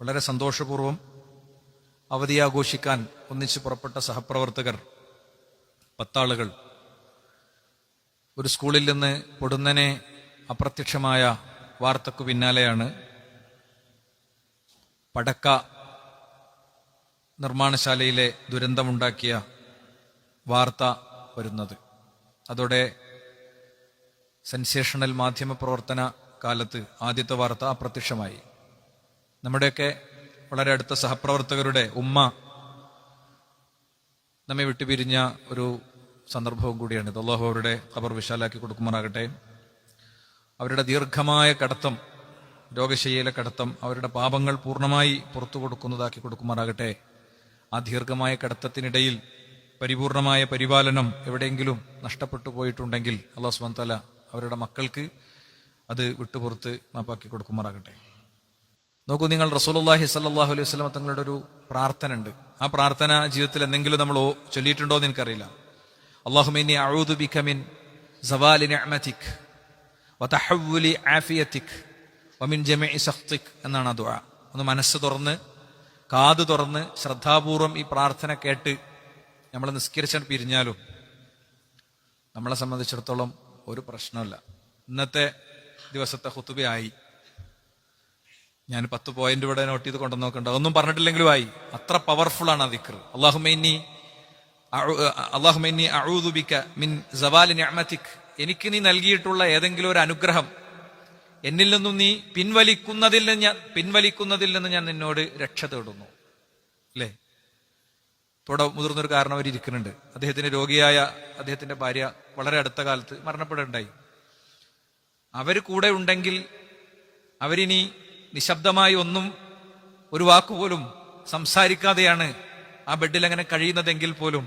വളരെ സന്തോഷപൂർവ്വം അവധി ആഘോഷിക്കാൻ ഒന്നിച്ച് പുറപ്പെട്ട സഹപ്രവർത്തകർ 10 ആളുകൾ ഒരു സ്കൂളിൽ നിന്ന് പൊടുന്നനെ അപ്രത്യക്ഷമായ വാർത്തക്കു പിന്നാലെയാണ് പടക്ക നിർമ്മാണശാലയിലെ ദുരന്തമുണ്ടാക്കിയ വാർത്ത വരുന്നത്. അതോടെ സെൻസേഷണൽ മാധ്യമ പ്രവർത്തന കാലത്ത് ആദ്യത്തെ വാർത്ത അപ്രത്യക്ഷമായി. നമ്മുടെയൊക്കെ വളരെ അടുത്ത സഹപ്രവർത്തകരുടെ ഉമ്മ നമ്മെ വിട്ടുപിരിഞ്ഞ ഒരു സന്ദർഭവും കൂടിയാണ്. അല്ലാഹു അവരുടെ ഖബർ വിശാലാക്കി കൊടുക്കുമാറാകട്ടെ. അവരുടെ ദീർഘമായ കടത്തം, രോഗശയ്യയിലെ കടത്തം അവരുടെ പാപങ്ങൾ പൂർണ്ണമായി പുറത്തു കൊടുക്കുന്നതാക്കി കൊടുക്കുമാറാകട്ടെ. ആ ദീർഘമായ കടത്തത്തിനിടയിൽ പരിപൂർണമായ പരിപാലനം എവിടെയെങ്കിലും നഷ്ടപ്പെട്ടു പോയിട്ടുണ്ടെങ്കിൽ അല്ലാഹു സുബ്ഹാനഹു വ തആല അവരുടെ മക്കൾക്ക് അത് വിട്ടുപുറത്ത് മാപ്പാക്കി കൊടുക്കുമാറാകട്ടെ. നോക്കൂ, നിങ്ങൾ റസൂലുള്ളാഹി സ്വല്ലല്ലാഹു അലൈഹി വസല്ലം തങ്ങളുടെ ഒരു പ്രാർത്ഥന ഉണ്ട്. ആ പ്രാർത്ഥന ജീവിതത്തിൽ എന്തെങ്കിലും നമ്മൾ ചൊല്ലിയിട്ടുണ്ടോ എന്ന് എനിക്കറിയില്ല. അല്ലാഹുമ്മ ഇന്നി അഊദു ബിക മിൻ സവാലി നിഅമതിക് വതഹവ്വുലി ആഫിയതിക് വമിൻ ജമീഇ സഖ്തിക് എന്നാണ് ആ ദുആ. ഒന്ന് മനസ്സ് തുറന്ന് കാത് തുറന്ന് ശ്രദ്ധാപൂർവം ഈ പ്രാർത്ഥന കേട്ട് നമ്മൾ നിസ്കരിച്ചാൽ പിരിഞ്ഞാലും നമ്മളെ സംബന്ധിച്ചിടത്തോളം ഒരു പ്രശ്നമില്ല. ഇന്നത്തെ ദിവസത്തെ ഖുതുബയായി. ഞാൻ 10 പോയിന്റ് ഇവിടെ നോട്ട് ചെയ്ത് കൊണ്ടു നോക്കണ്ട, ഒന്നും പറഞ്ഞിട്ടില്ലെങ്കിലും ആയി. അത്ര പവർഫുൾ ആണ് ആ ദിക്ർ. അല്ലാഹുമ്മ ഇന്നി അഊദു ബിക മിൻ സവാലി നിഅമതിക്. എനിക്ക് നീ നൽകിയിട്ടുള്ള ഏതെങ്കിലും ഒരു അനുഗ്രഹം എന്നിൽ നിന്നും നീ പിൻവലിക്കുന്നതിൽ നിന്ന് ഞാൻ നിന്നോട് രക്ഷ തേടുന്നു. അല്ലേ? ഇവിടെ മുതിർന്നൊരു കാരണം അവർ ഇരിക്കുന്നുണ്ട്. അദ്ദേഹത്തിന് രോഗിയായ അദ്ദേഹത്തിന്റെ ഭാര്യ വളരെ അടുത്ത കാലത്ത് മരണപ്പെടുകയുണ്ടായി. അവര് കൂടെ ഉണ്ടെങ്കിൽ അവരിനി നിശബ്ദമായി ഒന്നും ഒരു വാക്കുപോലും സംസാരിക്കാതെയാണ് ആ ബെഡിൽ അങ്ങനെ കഴിയുന്നതെങ്കിൽ പോലും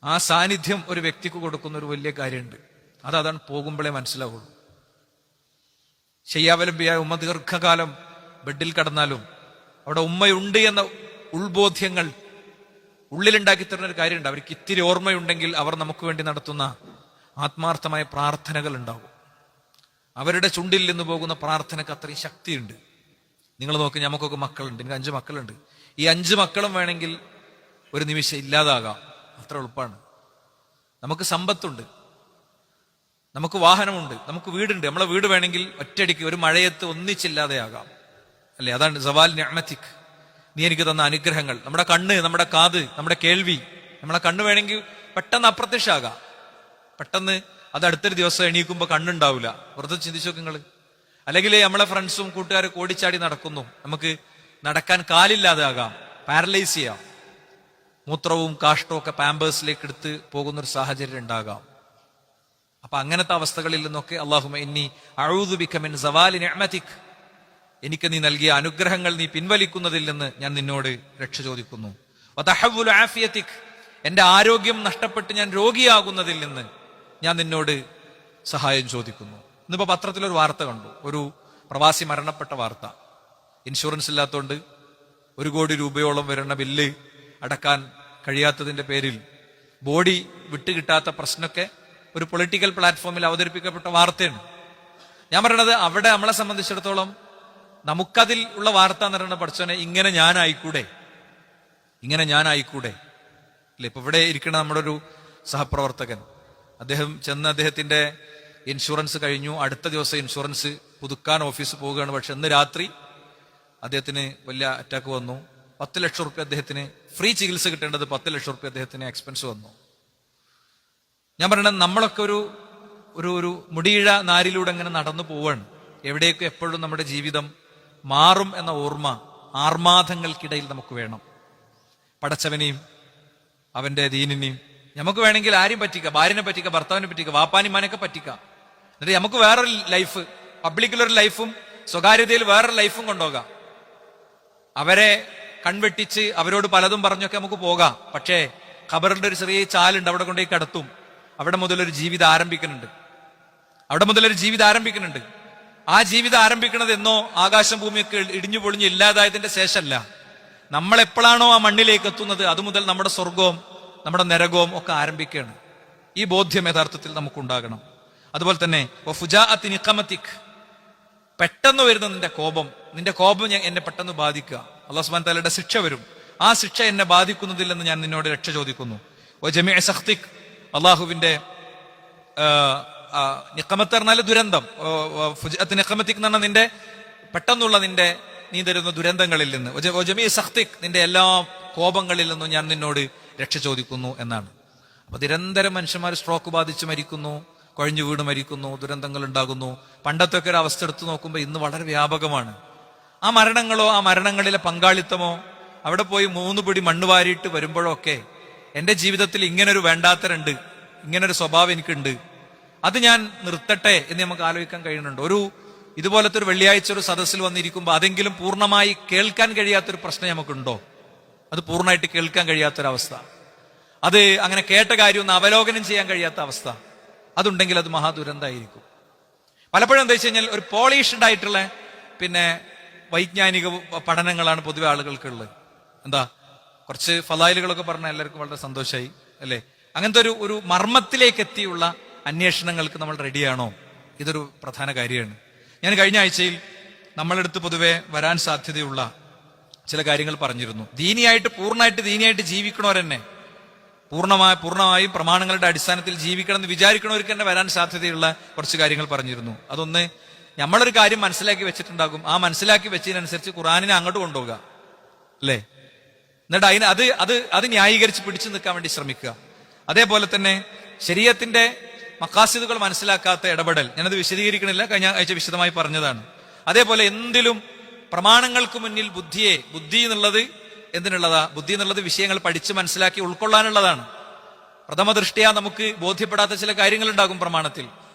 ആ സാന്നിധ്യം ഒരു വ്യക്തിക്ക് കൊടുക്കുന്ന ഒരു വലിയ കാര്യമുണ്ട്. അതാണ് പോകുമ്പോഴേ മനസ്സിലാവുള്ളൂ. ശയ്യാവലംബിയായ ഉമ്മ ദീർഘകാലം ബെഡിൽ കടന്നാലും അവിടെ ഉമ്മയുണ്ട് എന്ന ഉൾബോധ്യങ്ങൾ ഉള്ളിലുണ്ടാക്കി തരുന്ന ഒരു കാര്യമുണ്ട്. അവർക്ക് ഇത്തിരി ഓർമ്മയുണ്ടെങ്കിൽ അവർ നമുക്ക് വേണ്ടി നടത്തുന്ന ആത്മാർത്ഥമായ പ്രാർത്ഥനകൾ ഉണ്ടാവും. അവരുടെ ചുണ്ടിൽ നിന്ന് പോകുന്ന പ്രാർത്ഥനക്ക് അത്രയും ശക്തിയുണ്ട്. നിങ്ങൾ നോക്കി, നമുക്കൊക്കെ മക്കളുണ്ട്. എനിക്ക് 5 മക്കളുണ്ട്. ഈ 5 മക്കളും വേണമെങ്കിൽ ഒരു നിമിഷം ഇല്ലാതാകാം. അത്ര എളുപ്പമാണ്. നമുക്ക് സമ്പത്തുണ്ട്, നമുക്ക് വാഹനമുണ്ട്, നമുക്ക് വീടുണ്ട്. നമ്മളെ വീട് വേണമെങ്കിൽ ഒറ്റയടിക്ക് ഒരു മഴയത്ത് ഒന്നിച്ചില്ലാതെയാകാം. അല്ലെ? അതാണ് സവാൽ നിഅമതിക്, നീ എനിക്ക് തന്ന അനുഗ്രഹങ്ങൾ. നമ്മുടെ കണ്ണ്, നമ്മുടെ കാത്, നമ്മുടെ കേൾവി. നമ്മളെ കണ്ണ് വേണമെങ്കിൽ പെട്ടെന്ന് അപ്രത്യക്ഷമാകാം. പെട്ടെന്ന് അത് അടുത്തൊരു ദിവസം എണീക്കുമ്പോൾ കണ്ണുണ്ടാവില്ല. വെറുതെ ചിന്തിച്ചു നോക്ക് നിങ്ങൾ. അല്ലെങ്കിൽ നമ്മളെ ഫ്രണ്ട്സും കൂട്ടുകാരും ഓടിച്ചാടി നടക്കുന്നു, നമുക്ക് നടക്കാൻ കാലില്ലാതെ ആകാം, പാരലൈസ് ചെയ്യാം. മൂത്രവും കാഷ്ടവും ഒക്കെ പാമ്പേഴ്സിലേക്ക് എടുത്ത് പോകുന്നൊരു സാഹചര്യം ഉണ്ടാകാം. അപ്പൊ അങ്ങനത്തെ അവസ്ഥകളിൽ നിന്നൊക്കെ അല്ലാഹുമ്മ ഇന്നി അഊദു ബിക മിൻ സവാലി നിഅമതിക്, എനിക്ക് നീ നൽകിയ അനുഗ്രഹങ്ങൾ നീ പിൻവലിക്കുന്നതിൽ നിന്ന് ഞാൻ നിന്നോട് രക്ഷ ചോദിക്കുന്നു. വതഹവ്വുലു ആഫിയതിക്, എന്റെ ആരോഗ്യം നഷ്ടപ്പെട്ട് ഞാൻ രോഗിയാകുന്നതിൽ നിന്ന് ഞാൻ നിന്നോട് സഹായം ചോദിക്കുന്നു. ഇന്നിപ്പോ പത്രത്തിലൊരു വാർത്ത കണ്ടു, ഒരു പ്രവാസി മരണപ്പെട്ട വാർത്ത. ഇൻഷുറൻസ് ഇല്ലാത്തതുകൊണ്ട് 1 കോടി രൂപയോളം വരുന്ന ബില്ല് അടക്കാൻ കഴിയാത്തതിന്റെ പേരിൽ ബോഡി വിട്ടുകിട്ടാത്ത പ്രശ്നമൊക്കെ ഒരു പൊളിറ്റിക്കൽ പ്ലാറ്റ്ഫോമിൽ അവതരിപ്പിക്കപ്പെട്ട വാർത്തയാണ്. ഞാൻ പറയണത്, അവിടെ നമ്മളെ സംബന്ധിച്ചിടത്തോളം നമുക്കതിൽ ഉള്ള വാർത്ത എന്ന് പറയുന്നത്, പഠിച്ചോനെ ഇങ്ങനെ ഞാനായിക്കൂടെ അല്ലെ? ഇപ്പൊ ഇവിടെ ഇരിക്കുന്ന നമ്മുടെ ഒരു സഹപ്രവർത്തകൻ, അദ്ദേഹം ചെന്ന് അദ്ദേഹത്തിന്റെ ഇൻഷുറൻസ് കഴിഞ്ഞു. അടുത്ത ദിവസം ഇൻഷുറൻസ് പുതുക്കാൻ ഓഫീസ് പോവുകയാണ്. പക്ഷെ ഇന്ന് രാത്രി അദ്ദേഹത്തിന് വലിയ അറ്റാക്ക് വന്നു. 10 ലക്ഷം റുപ്യ അദ്ദേഹത്തിന് ഫ്രീ ചികിത്സ കിട്ടേണ്ടത് 10 ലക്ഷം റുപ്യ അദ്ദേഹത്തിന് എക്സ്പെൻസ് വന്നു. ഞാൻ പറയണത്, നമ്മളൊക്കെ ഒരു മുടിയിഴ നാരിലൂടെ അങ്ങനെ നടന്നു പോവാണ്. എവിടേക്കും എപ്പോഴും നമ്മുടെ ജീവിതം മാറും എന്ന ഓർമ്മ ആർമാദങ്ങൾക്കിടയിൽ നമുക്ക് വേണം. പടച്ചവനെയും അവന്റെ ദീനിനെയും നമുക്ക് വേണമെങ്കിൽ ആരെയും പറ്റിക്കാം, ഭാര്യനെ പറ്റിക്കാം, ഭർത്താവിനെ പറ്റിക്കാം, വാപ്പാനിമാനൊക്കെ പറ്റിക്കാം. എന്നിട്ട് നമുക്ക് വേറൊരു ലൈഫ്, പബ്ലിക്കിലൊരു ലൈഫും സ്വകാര്യതയിൽ വേറൊരു ലൈഫും കൊണ്ടുപോകാം. അവരെ കൺവെട്ടിച്ച് അവരോട് പലതും പറഞ്ഞൊക്കെ നമുക്ക് പോകാം. പക്ഷേ ഖബറിന്റെ ഒരു ചെറിയ ചാലുണ്ട്, അവിടെ കൊണ്ടുപോയി കിടത്തും. അവിടെ മുതലൊരു ജീവിതം ആരംഭിക്കുന്നുണ്ട്. ആ ജീവിതം ആരംഭിക്കുന്നത് എന്നോ ആകാശം ഭൂമിയൊക്കെ ഇടിഞ്ഞു പൊളിഞ്ഞ് ഇല്ലാതായതിന്റെ ശേഷമല്ല. നമ്മൾ എപ്പോഴാണോ ആ മണ്ണിലേക്ക് എത്തുന്നത് അതുമുതൽ നമ്മുടെ സ്വർഗവും നമ്മുടെ നരകവും ഒക്കെ ആരംഭിക്കുകയാണ്. ഈ ബോധ്യം യഥാർത്ഥത്തിൽ നമുക്കുണ്ടാകണം. അതുപോലെ തന്നെ പെട്ടെന്ന് വരുന്ന നിന്റെ കോപം എന്നെ പെട്ടെന്ന് ബാധിക്കുക. അല്ലാഹു സുബ്ഹാനഹു വ തആലയുടെ ശിക്ഷ വരും. ആ ശിക്ഷ എന്നെ ബാധിക്കുന്നതില്ലെന്ന് ഞാൻ നിന്നോട് രക്ഷ ചോദിക്കുന്നു. ജമീഅ സഖ്തിക്, അള്ളാഹുവിന്റെ നിഖമത്ത് പറഞ്ഞാൽ ദുരന്തം, നിഖമത്തിക് എന്ന് പറഞ്ഞാൽ നിന്റെ പെട്ടെന്നുള്ള നീ തരുന്ന ദുരന്തങ്ങളിൽ നിന്ന്, ജമീഅ സഖ്തിക്, നിന്റെ എല്ലാ കോപങ്ങളിൽ നിന്നും ഞാൻ നിന്നോട് രക്ഷ ചോദിക്കുന്നു എന്നാണ്. അപ്പൊ നിരന്തരം മനുഷ്യന്മാർ സ്ട്രോക്ക് ബാധിച്ച് മരിക്കുന്നു, കുഴഞ്ഞു വീട് മരിക്കുന്നു, ദുരന്തങ്ങൾ ഉണ്ടാകുന്നു. പണ്ടത്തെ ഒക്കെ ഒരു അവസ്ഥ എടുത്തു നോക്കുമ്പോൾ ഇന്ന് വളരെ വ്യാപകമാണ്. ആ മരണങ്ങളോ ആ മരണങ്ങളിലെ പങ്കാളിത്തമോ, അവിടെ പോയി 3 പിടി മണ്ണ് വാരിയിട്ട് വരുമ്പോഴൊക്കെ എന്റെ ജീവിതത്തിൽ ഇങ്ങനൊരു വേണ്ടാത്തരുണ്ട്, ഇങ്ങനൊരു സ്വഭാവം എനിക്കുണ്ട്, അത് ഞാൻ നിർത്തട്ടെ എന്ന് നമുക്ക് ആലോചിക്കാൻ കഴിയുന്നുണ്ട്. ഇതുപോലത്തെ ഒരു വെള്ളിയാഴ്ച ഒരു സദസ്സിൽ വന്നിരിക്കുമ്പോൾ അതെങ്കിലും പൂർണ്ണമായി കേൾക്കാൻ കഴിയാത്തൊരു പ്രശ്നം നമുക്കുണ്ടോ? അത് പൂർണ്ണമായിട്ട് കേൾക്കാൻ കഴിയാത്തൊരവസ്ഥ, അത് അങ്ങനെ കേട്ട കാര്യം ഒന്ന് അവലോകനം ചെയ്യാൻ കഴിയാത്ത അവസ്ഥ, അതുണ്ടെങ്കിൽ അത് മഹാദുരന്തമായിരിക്കും. പലപ്പോഴും എന്താ വെച്ച് കഴിഞ്ഞാൽ ഒരു പോളിഷ്ഡ് ആയിട്ടുള്ള വൈജ്ഞാനിക പഠനങ്ങളാണ് പൊതുവെ ആളുകൾക്കുള്ളത്. എന്താ, കുറച്ച് ഫലായിലുകളൊക്കെ പറഞ്ഞാൽ എല്ലാവർക്കും വളരെ സന്തോഷമായി അല്ലേ? അങ്ങനത്തെ ഒരു മർമ്മത്തിലേക്ക് എത്തിയുള്ള അന്വേഷണങ്ങൾക്ക് നമ്മൾ റെഡിയാണോ? ഇതൊരു പ്രധാന കാര്യമാണ്. ഞാൻ കഴിഞ്ഞ ആഴ്ചയിൽ നമ്മളെടുത്ത് പൊതുവെ വരാൻ സാധ്യതയുള്ള ചില കാര്യങ്ങൾ പറഞ്ഞിരുന്നു. പൂർണ്ണമായിട്ട് ദീനിയായിട്ട് ജീവിക്കണവരെന്നെ, പൂർണ്ണമായും പ്രമാണങ്ങളുടെ അടിസ്ഥാനത്തിൽ ജീവിക്കണം എന്ന് വിചാരിക്കണവർക്ക് തന്നെ വരാൻ സാധ്യതയുള്ള കുറച്ച് കാര്യങ്ങൾ പറഞ്ഞിരുന്നു. അതൊന്ന്, നമ്മളൊരു കാര്യം മനസ്സിലാക്കി വെച്ചിട്ടുണ്ടാകും, ആ മനസ്സിലാക്കി വെച്ചതിനനുസരിച്ച് ഖുർആനിനെ അങ്ങോട്ട് കൊണ്ടുപോകുക അല്ലേ? എന്നിട്ട് അത് ന്യായീകരിച്ച് പിടിച്ചു നിൽക്കാൻ വേണ്ടി ശ്രമിക്കുക. അതേപോലെ തന്നെ ശരീഅത്തിന്റെ മഖാസിദുകൾ മനസ്സിലാക്കാത്ത ഇടപെടൽ, ഞാനത് വിശദീകരിക്കണില്ല, കഴിഞ്ഞ ആഴ്ച വിശദമായി പറഞ്ഞതാണ്. അതേപോലെ എന്തിലും പ്രമാണങ്ങൾക്ക് മുന്നിൽ ബുദ്ധി എന്നുള്ളത് എന്തിനുള്ളതാ? ബുദ്ധി എന്നുള്ളത് വിഷയങ്ങൾ പഠിച്ച് മനസ്സിലാക്കി ഉൾക്കൊള്ളാനുള്ളതാണ്. പ്രഥമ ദൃഷ്ട്യാ നമുക്ക് ബോധ്യപ്പെടാത്ത ചില കാര്യങ്ങൾ ഉണ്ടാകും പ്രമാണത്തിൽ.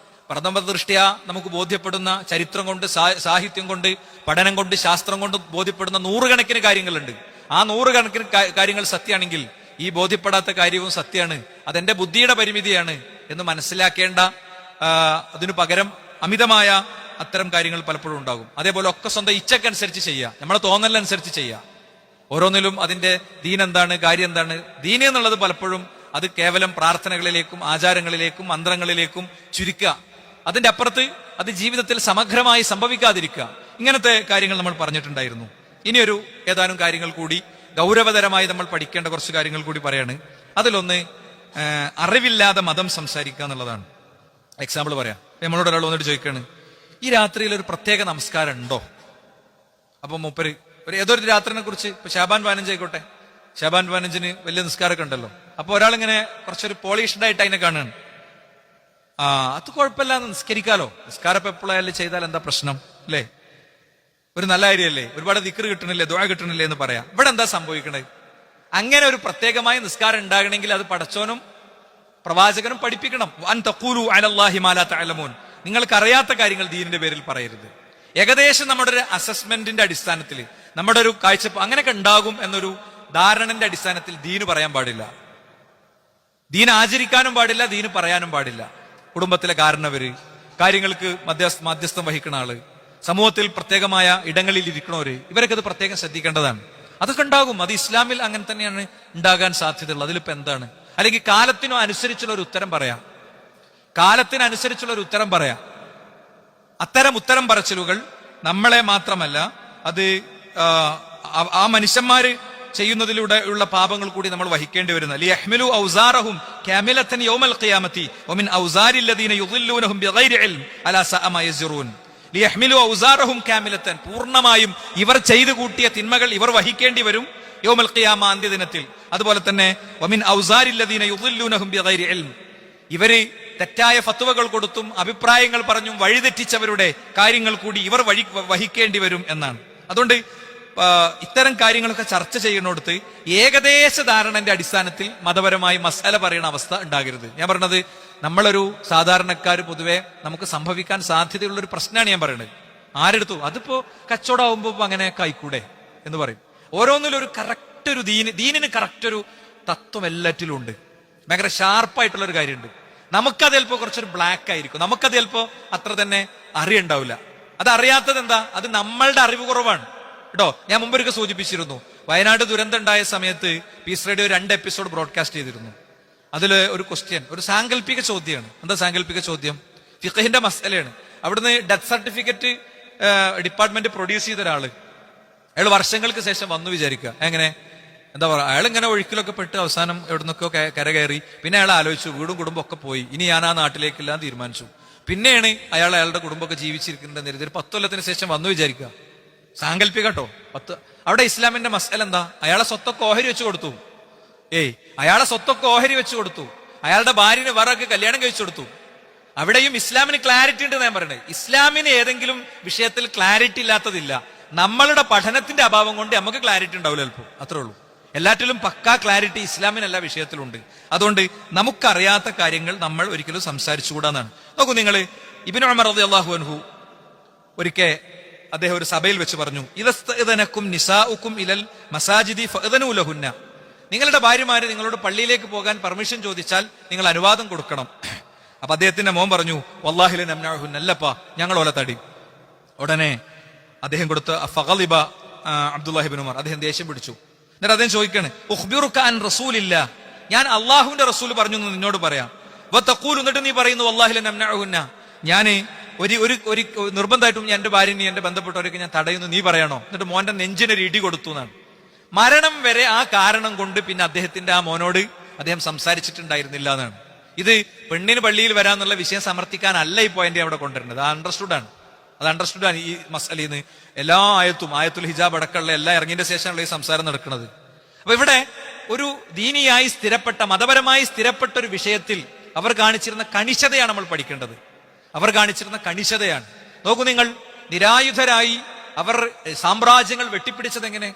പ്രഥമ ദൃഷ്ട്യാ നമുക്ക് ബോധ്യപ്പെടുന്ന ചരിത്രം കൊണ്ട്, സാഹിത്യം കൊണ്ട്, പഠനം കൊണ്ട്, ശാസ്ത്രം കൊണ്ട് ബോധ്യപ്പെടുന്ന 100 കണക്കിന് കാര്യങ്ങളുണ്ട്. ആ 100 കണക്കിന് കാര്യങ്ങൾ സത്യമാണെങ്കിൽ ഈ ബോധ്യപ്പെടാത്ത കാര്യവും സത്യമാണ്, അതെന്റെ ബുദ്ധിയുടെ പരിമിതിയാണ് എന്ന് മനസ്സിലാക്കേണ്ട, അതിനു പകരം അമിതമായ അത്തരം കാര്യങ്ങൾ പലപ്പോഴും ഉണ്ടാകും. അതേപോലെ ഒക്കെ സ്വന്തം ഇച്ഛക്കനുസരിച്ച് ചെയ്യുക, നമ്മളെ തോന്നലിനനുസരിച്ച് ചെയ്യുക. ഓരോന്നിലും അതിന്റെ ദീൻ എന്താണ്, കാര്യം എന്താണ്. ദീൻ എന്നുള്ളത് പലപ്പോഴും അത് കേവലം പ്രാർത്ഥനകളിലേക്കും ആചാരങ്ങളിലേക്കും മന്ത്രങ്ങളിലേക്കും ചുരുക്കുക. അതിന്റെ അപ്പുറത്ത് അത് ജീവിതത്തിൽ സമഗ്രമായി സംഭവിക്കാതിരിക്കുക. ഇങ്ങനത്തെ കാര്യങ്ങൾ നമ്മൾ പറഞ്ഞിട്ടുണ്ടായിരുന്നു. ഇനിയൊരു ഏതാനും കാര്യങ്ങൾ കൂടി ഗൗരവതരമായി നമ്മൾ പഠിക്കേണ്ട കുറച്ച് കാര്യങ്ങൾ കൂടി പറയാണ്. അതിലൊന്ന് അറിവില്ലാതെ മതം സംസാരിക്കുക എന്നുള്ളതാണ്. എക്സാമ്പിൾ പറയാം. നമ്മളോട് ഒരാൾ വന്നിട്ട് ചോദിക്കാണ്, ഈ രാത്രിയിൽ ഒരു പ്രത്യേക നമസ്കാരം ഉണ്ടോ? അപ്പൊ മൂപ്പര് ഏതൊരു രാത്രിനെ കുറിച്ച്, ഇപ്പൊ ഷാബാൻ 15 ആയിക്കോട്ടെ, ഷാബാൻ 15 വലിയ നിസ്കാരമൊക്കെ ഉണ്ടല്ലോ. അപ്പൊ ഒരാളിങ്ങനെ കുറച്ചൊരു പോളിഷ്ഡ് ആയിട്ട് അതിനെ കാണുകയാണ്. അത് കുഴപ്പമില്ല, നിസ്കരിക്കാലോ, നിസ്കാരം ഇപ്പൊ എപ്പോഴായാലും ചെയ്താൽ എന്താ പ്രശ്നം അല്ലേ? ഒരു നല്ല കാര്യമല്ലേ, ഒരുപാട് ദിക്ർ കിട്ടണില്ലേ, ദുആ കിട്ടണില്ലേ എന്ന് പറയാം. ഇവിടെ എന്താ സംഭവിക്കണേ? അങ്ങനെ ഒരു പ്രത്യേകമായ നിസ്കാരം ഉണ്ടാകണമെങ്കിൽ അത് പടച്ചോനും പ്രവാചകനും പഠിപ്പിക്കണം. അൻ തഖൂലു അലല്ലാഹി മാ ലാ തഅലമൂൻ, നിങ്ങൾക്ക് അറിയാത്ത കാര്യങ്ങൾ ദീനിന്റെ പേരിൽ പറയരുത്. ഏകദേശം നമ്മുടെ ഒരു അസസ്മെന്റിന്റെ അടിസ്ഥാനത്തിൽ, നമ്മുടെ ഒരു കാഴ്ചപ്പാട് അങ്ങനെയൊക്കെ ഉണ്ടാകും എന്നൊരു ധാരണന്റെ അടിസ്ഥാനത്തിൽ ദീന് പറയാൻ പാടില്ല, ദീൻ ആചരിക്കാനും പാടില്ല, ദീന് പറയാനും പാടില്ല. കുടുംബത്തിലെ കാരണവര്, കാര്യങ്ങൾക്ക് മധ്യസ്ഥം വഹിക്കുന്ന ആള്, സമൂഹത്തിൽ പ്രത്യേകമായ ഇടങ്ങളിൽ ഇരിക്കണവര്, ഇവരൊക്കെ ഇത് പ്രത്യേകം ശ്രദ്ധിക്കേണ്ടതാണ്. അതൊക്കെ ഉണ്ടാകും, അത് ഇസ്ലാമിൽ അങ്ങനെ തന്നെയാണ് ഉണ്ടാകാൻ സാധ്യതയുള്ളത്. അതിലിപ്പോ എന്താണ്? അല്ലെങ്കിൽ കാലത്തിനോ അനുസരിച്ചുള്ള ഒരു ഉത്തരം പറയാം, കാലത്തിനനുസരിച്ചുള്ള ഒരു ഉത്തരം പറയാം. അത്തരം ഉത്തരം പറച്ചിലുകൾ നമ്മളെ മാത്രമല്ല, അത് ആ മനുഷ്യന്മാര് ചെയ്യുന്നതിലൂടെ ഉള്ള പാപങ്ങൾ കൂടി നമ്മൾ വഹിക്കേണ്ടി വരുന്ന. ലിയഹ്മിലു ഔസാറഹും കാമിലതൻ യൗമൽ ഖിയാമത്തി വമിൻ ഔസാരിൽ ലദീന യുളില്ലൂനഹും ബിഗൈരി ഇൽം അലാ സഅ മാ യസ്റുൻ. ലിയഹ്മിലു ഔസാറഹും കാമിലതൻ, പൂർണ്ണമായും ഇവർ ചെയ്തു കൂട്ടിയ തിന്മകൾ ഇവർ വഹിക്കേണ്ടി വരും യൗമൽ ഖിയാമ, അന്ത്യദിനത്തിൽ. അതുപോലെ തന്നെ വമിൻ ഔസാരിൽ ലദീന യുളില്ലൂനഹും ബിഗൈരി ഇൽം, ഇവര് തെറ്റായ ഫത്വകൾ കൊടുത്തും അഭിപ്രായങ്ങൾ പറഞ്ഞും വഴിതെറ്റിച്ചവരുടെ കാര്യങ്ങൾ കൂടി ഇവർ വഹിക്കേണ്ടി വരും എന്നാണ്. അതുകൊണ്ട് ഇത്തരം കാര്യങ്ങളൊക്കെ ചർച്ച ചെയ്യുന്നിടത്ത് ഏകദേശ ധാരണന്റെ അടിസ്ഥാനത്തിൽ മതപരമായി മസാല പറയുന്ന അവസ്ഥ ഉണ്ടാകരുത്. ഞാൻ പറഞ്ഞത് നമ്മളൊരു സാധാരണക്കാർ പൊതുവെ നമുക്ക് സംഭവിക്കാൻ സാധ്യതയുള്ള ഒരു പ്രശ്നമാണ് ഞാൻ പറയുന്നത്. ആരെടുത്തു അതിപ്പോ കച്ചവടമാകുമ്പോ അങ്ങനെയൊക്കെ ആയിക്കൂടെ എന്ന് പറയും. ഓരോന്നിലും ഒരു കറക്റ്റ് ഒരു ദീനിന് കറക്റ്റ് ഒരു തത്വം എല്ലാറ്റിലും ഉണ്ട്. ഭയങ്കര ഷാർപ്പായിട്ടുള്ള ഒരു കാര്യമുണ്ട്. നമുക്കത് ചിലപ്പോ കുറച്ചൊരു ബ്ലാക്ക് ആയിരിക്കും, നമുക്കത് ചിലപ്പോ അത്ര തന്നെ അറിയുണ്ടാവില്ല. അത് അറിയാത്തത് എന്താ? അത് നമ്മളുടെ അറിവ് കുറവാണ് കേട്ടോ. ഞാൻ മുമ്പൊരിക്കൽ സൂചിപ്പിച്ചിരുന്നു, വയനാട് ദുരന്തം ഉണ്ടായ സമയത്ത് പീസ് റേഡിയോ 2 എപ്പിസോഡ് ബ്രോഡ്കാസ്റ്റ് ചെയ്തിരുന്നു. അതിൽ ഒരു ക്വസ്റ്റ്യൻ, ഒരു സാങ്കല്പിക ചോദ്യമാണ്. എന്താ സാങ്കല്പിക ചോദ്യം? ഫിഖഹിന്റെ മസലയാണ്. അവിടുന്ന് ഡെത്ത് സർട്ടിഫിക്കറ്റ് ഡിപ്പാർട്ട്മെന്റ് പ്രൊഡ്യൂസ് ചെയ്ത ഒരാള്, അയാൾ വർഷങ്ങൾക്ക് ശേഷം വന്നു വിചാരിക്കുക, എങ്ങനെ എന്താ പറയുക, അയാൾ ഇങ്ങനെ ഒഴുക്കിലൊക്കെ പെട്ട് അവസാനം എവിടുന്നൊക്കെ കരകയറി. പിന്നെ അയാൾ ആലോചിച്ചു, വീടും കുടുംബം ഒക്കെ പോയി, ഇനി ഞാൻ ആ നാട്ടിലേക്കെല്ലാം തീരുമാനിച്ചു. പിന്നെയാണ് അയാളുടെ കുടുംബമൊക്കെ ജീവിച്ചിരിക്കുന്നത്. ഒരു 10 കൊല്ലത്തിന് ശേഷം വന്നു വിചാരിക്കുക, സാങ്കല്പിക കേട്ടോ. അവിടെ ഇസ്ലാമിന്റെ മസല എന്താ? അയാളെ സ്വത്തൊക്കെ ഓഹരി വെച്ച് കൊടുത്തു. അയാളെ സ്വത്തൊക്കെ ഓഹരി വെച്ച് കൊടുത്തു. അയാളുടെ ഭാര്യന് വേറൊക്കെ കല്യാണം കഴിച്ചു കൊടുത്തു. അവിടെയും ഇസ്ലാമിന് ക്ലാരിറ്റി ഉണ്ട് ഞാൻ പറയണേ. ഇസ്ലാമിന് ഏതെങ്കിലും വിഷയത്തിൽ ക്ലാരിറ്റി ഇല്ലാത്തതില്ല. നമ്മളുടെ പഠനത്തിന്റെ അഭാവം കൊണ്ട് നമുക്ക് ക്ലാരിറ്റി ഉണ്ടാവില്ല ചിലപ്പോൾ, അത്രേ ഉള്ളൂ. എല്ലാറ്റിലും പക്കാ ക്ലാരിറ്റി ഇസ്ലാമിന് എല്ലാ വിഷയത്തിലുണ്ട്. അതുകൊണ്ട് നമുക്കറിയാത്ത കാര്യങ്ങൾ നമ്മൾ ഒരിക്കലും സംസാരിച്ചുകൂടാന്നാണ്. നോക്കൂ നിങ്ങൾ, ഇബ്നു ഉമർ റളിയല്ലാഹു അൻഹു ഒരിക്കൽ അദ്ദേഹം ഒരു സഭയിൽ വെച്ച് പറഞ്ഞു, ഇദസ്തഅദനകും നിസാഉകും ഇലൽ മസാജിദി ഫഅദനു ലഹുന്ന. നിങ്ങളുടെ ഭാര്യമാര് നിങ്ങളോട് പള്ളിയിലേക്ക് പോകാൻ പെർമിഷൻ ചോദിച്ചാൽ നിങ്ങൾ അനുവാദം കൊടുക്കണം. അപ്പൊ അദ്ദേഹത്തിന്റെ മോൻ പറഞ്ഞു, വല്ലാഹി ലനംനഉഹുന്ന, അല്ലപ്പാ ഞങ്ങൾ ഓല തടി. ഉടനെ അദ്ദേഹം കൊടുത്ത ഫഗളിബ അബ്ദുല്ലാഹി ഇബ്നു ഉമർ, അദ്ദേഹം ദേഷ്യം പിടിച്ചു. എന്നിട്ട് അദ്ദേഹം ചോദിക്കാണ്, ഉഖ്ബിറുക അൻ റസൂലില്ല, ഞാൻ അള്ളാഹുവിന്റെ റസൂൽ പറഞ്ഞു എന്ന് നിന്നോട് പറയാം. വതഖൂലു, എന്നിട്ട് നീ പറയുന്നു വല്ലാഹി ലനംനഉഹുന്ന, ഞാൻ ഒരു നിർബന്ധമായിട്ടും എന്റെ ഭാര്യനെ എന്റെ ബന്ധപ്പെട്ടവരൊക്കെ ഞാൻ തടയുന്നു നീ പറയണോ? എന്നിട്ട് മോന്റെ നെഞ്ചിനൊരു ഇടി കൊടുത്തു എന്നാണ്. മരണം വരെ ആ കാരണം കൊണ്ട് പിന്നെ അദ്ദേഹത്തിന്റെ ആ മോനോട് അദ്ദേഹം സംസാരിച്ചിട്ടുണ്ടായിരുന്നില്ല എന്നാണ്. ഇത് പെണ്ണിന് പള്ളിയിൽ വരാന്നുള്ള വിഷയം സമർത്ഥിക്കാനല്ല ഈ പോയിന്റ് അവിടെ കൊണ്ടുവരുന്നത്. അത് അണ്ടർസ്റ്റുഡ് ആണ്. ഈ മസലീന്ന് എല്ലാ ആയത്തുൽ ഹിജാബ് അടക്കമുള്ള എല്ലാം ഇറങ്ങിയതിന്റെ ശേഷമാണല്ലോ ഈ സംസാരം നടക്കുന്നത്. അപ്പൊ ഇവിടെ ഒരു ദീനിയായി സ്ഥിരപ്പെട്ട, മതപരമായി സ്ഥിരപ്പെട്ട ഒരു വിഷയത്തിൽ അവർ കാണിച്ചിരുന്ന കണിശതയാണ് നമ്മൾ പഠിക്കേണ്ടത്. അവർ കാണിച്ചിരുന്ന കണിശതയാണ്. നോക്കൂ നിങ്ങൾ, നിരായുധരായി അവർ സാമ്രാജ്യങ്ങൾ വെട്ടിപ്പിടിച്ചതെങ്ങനെ?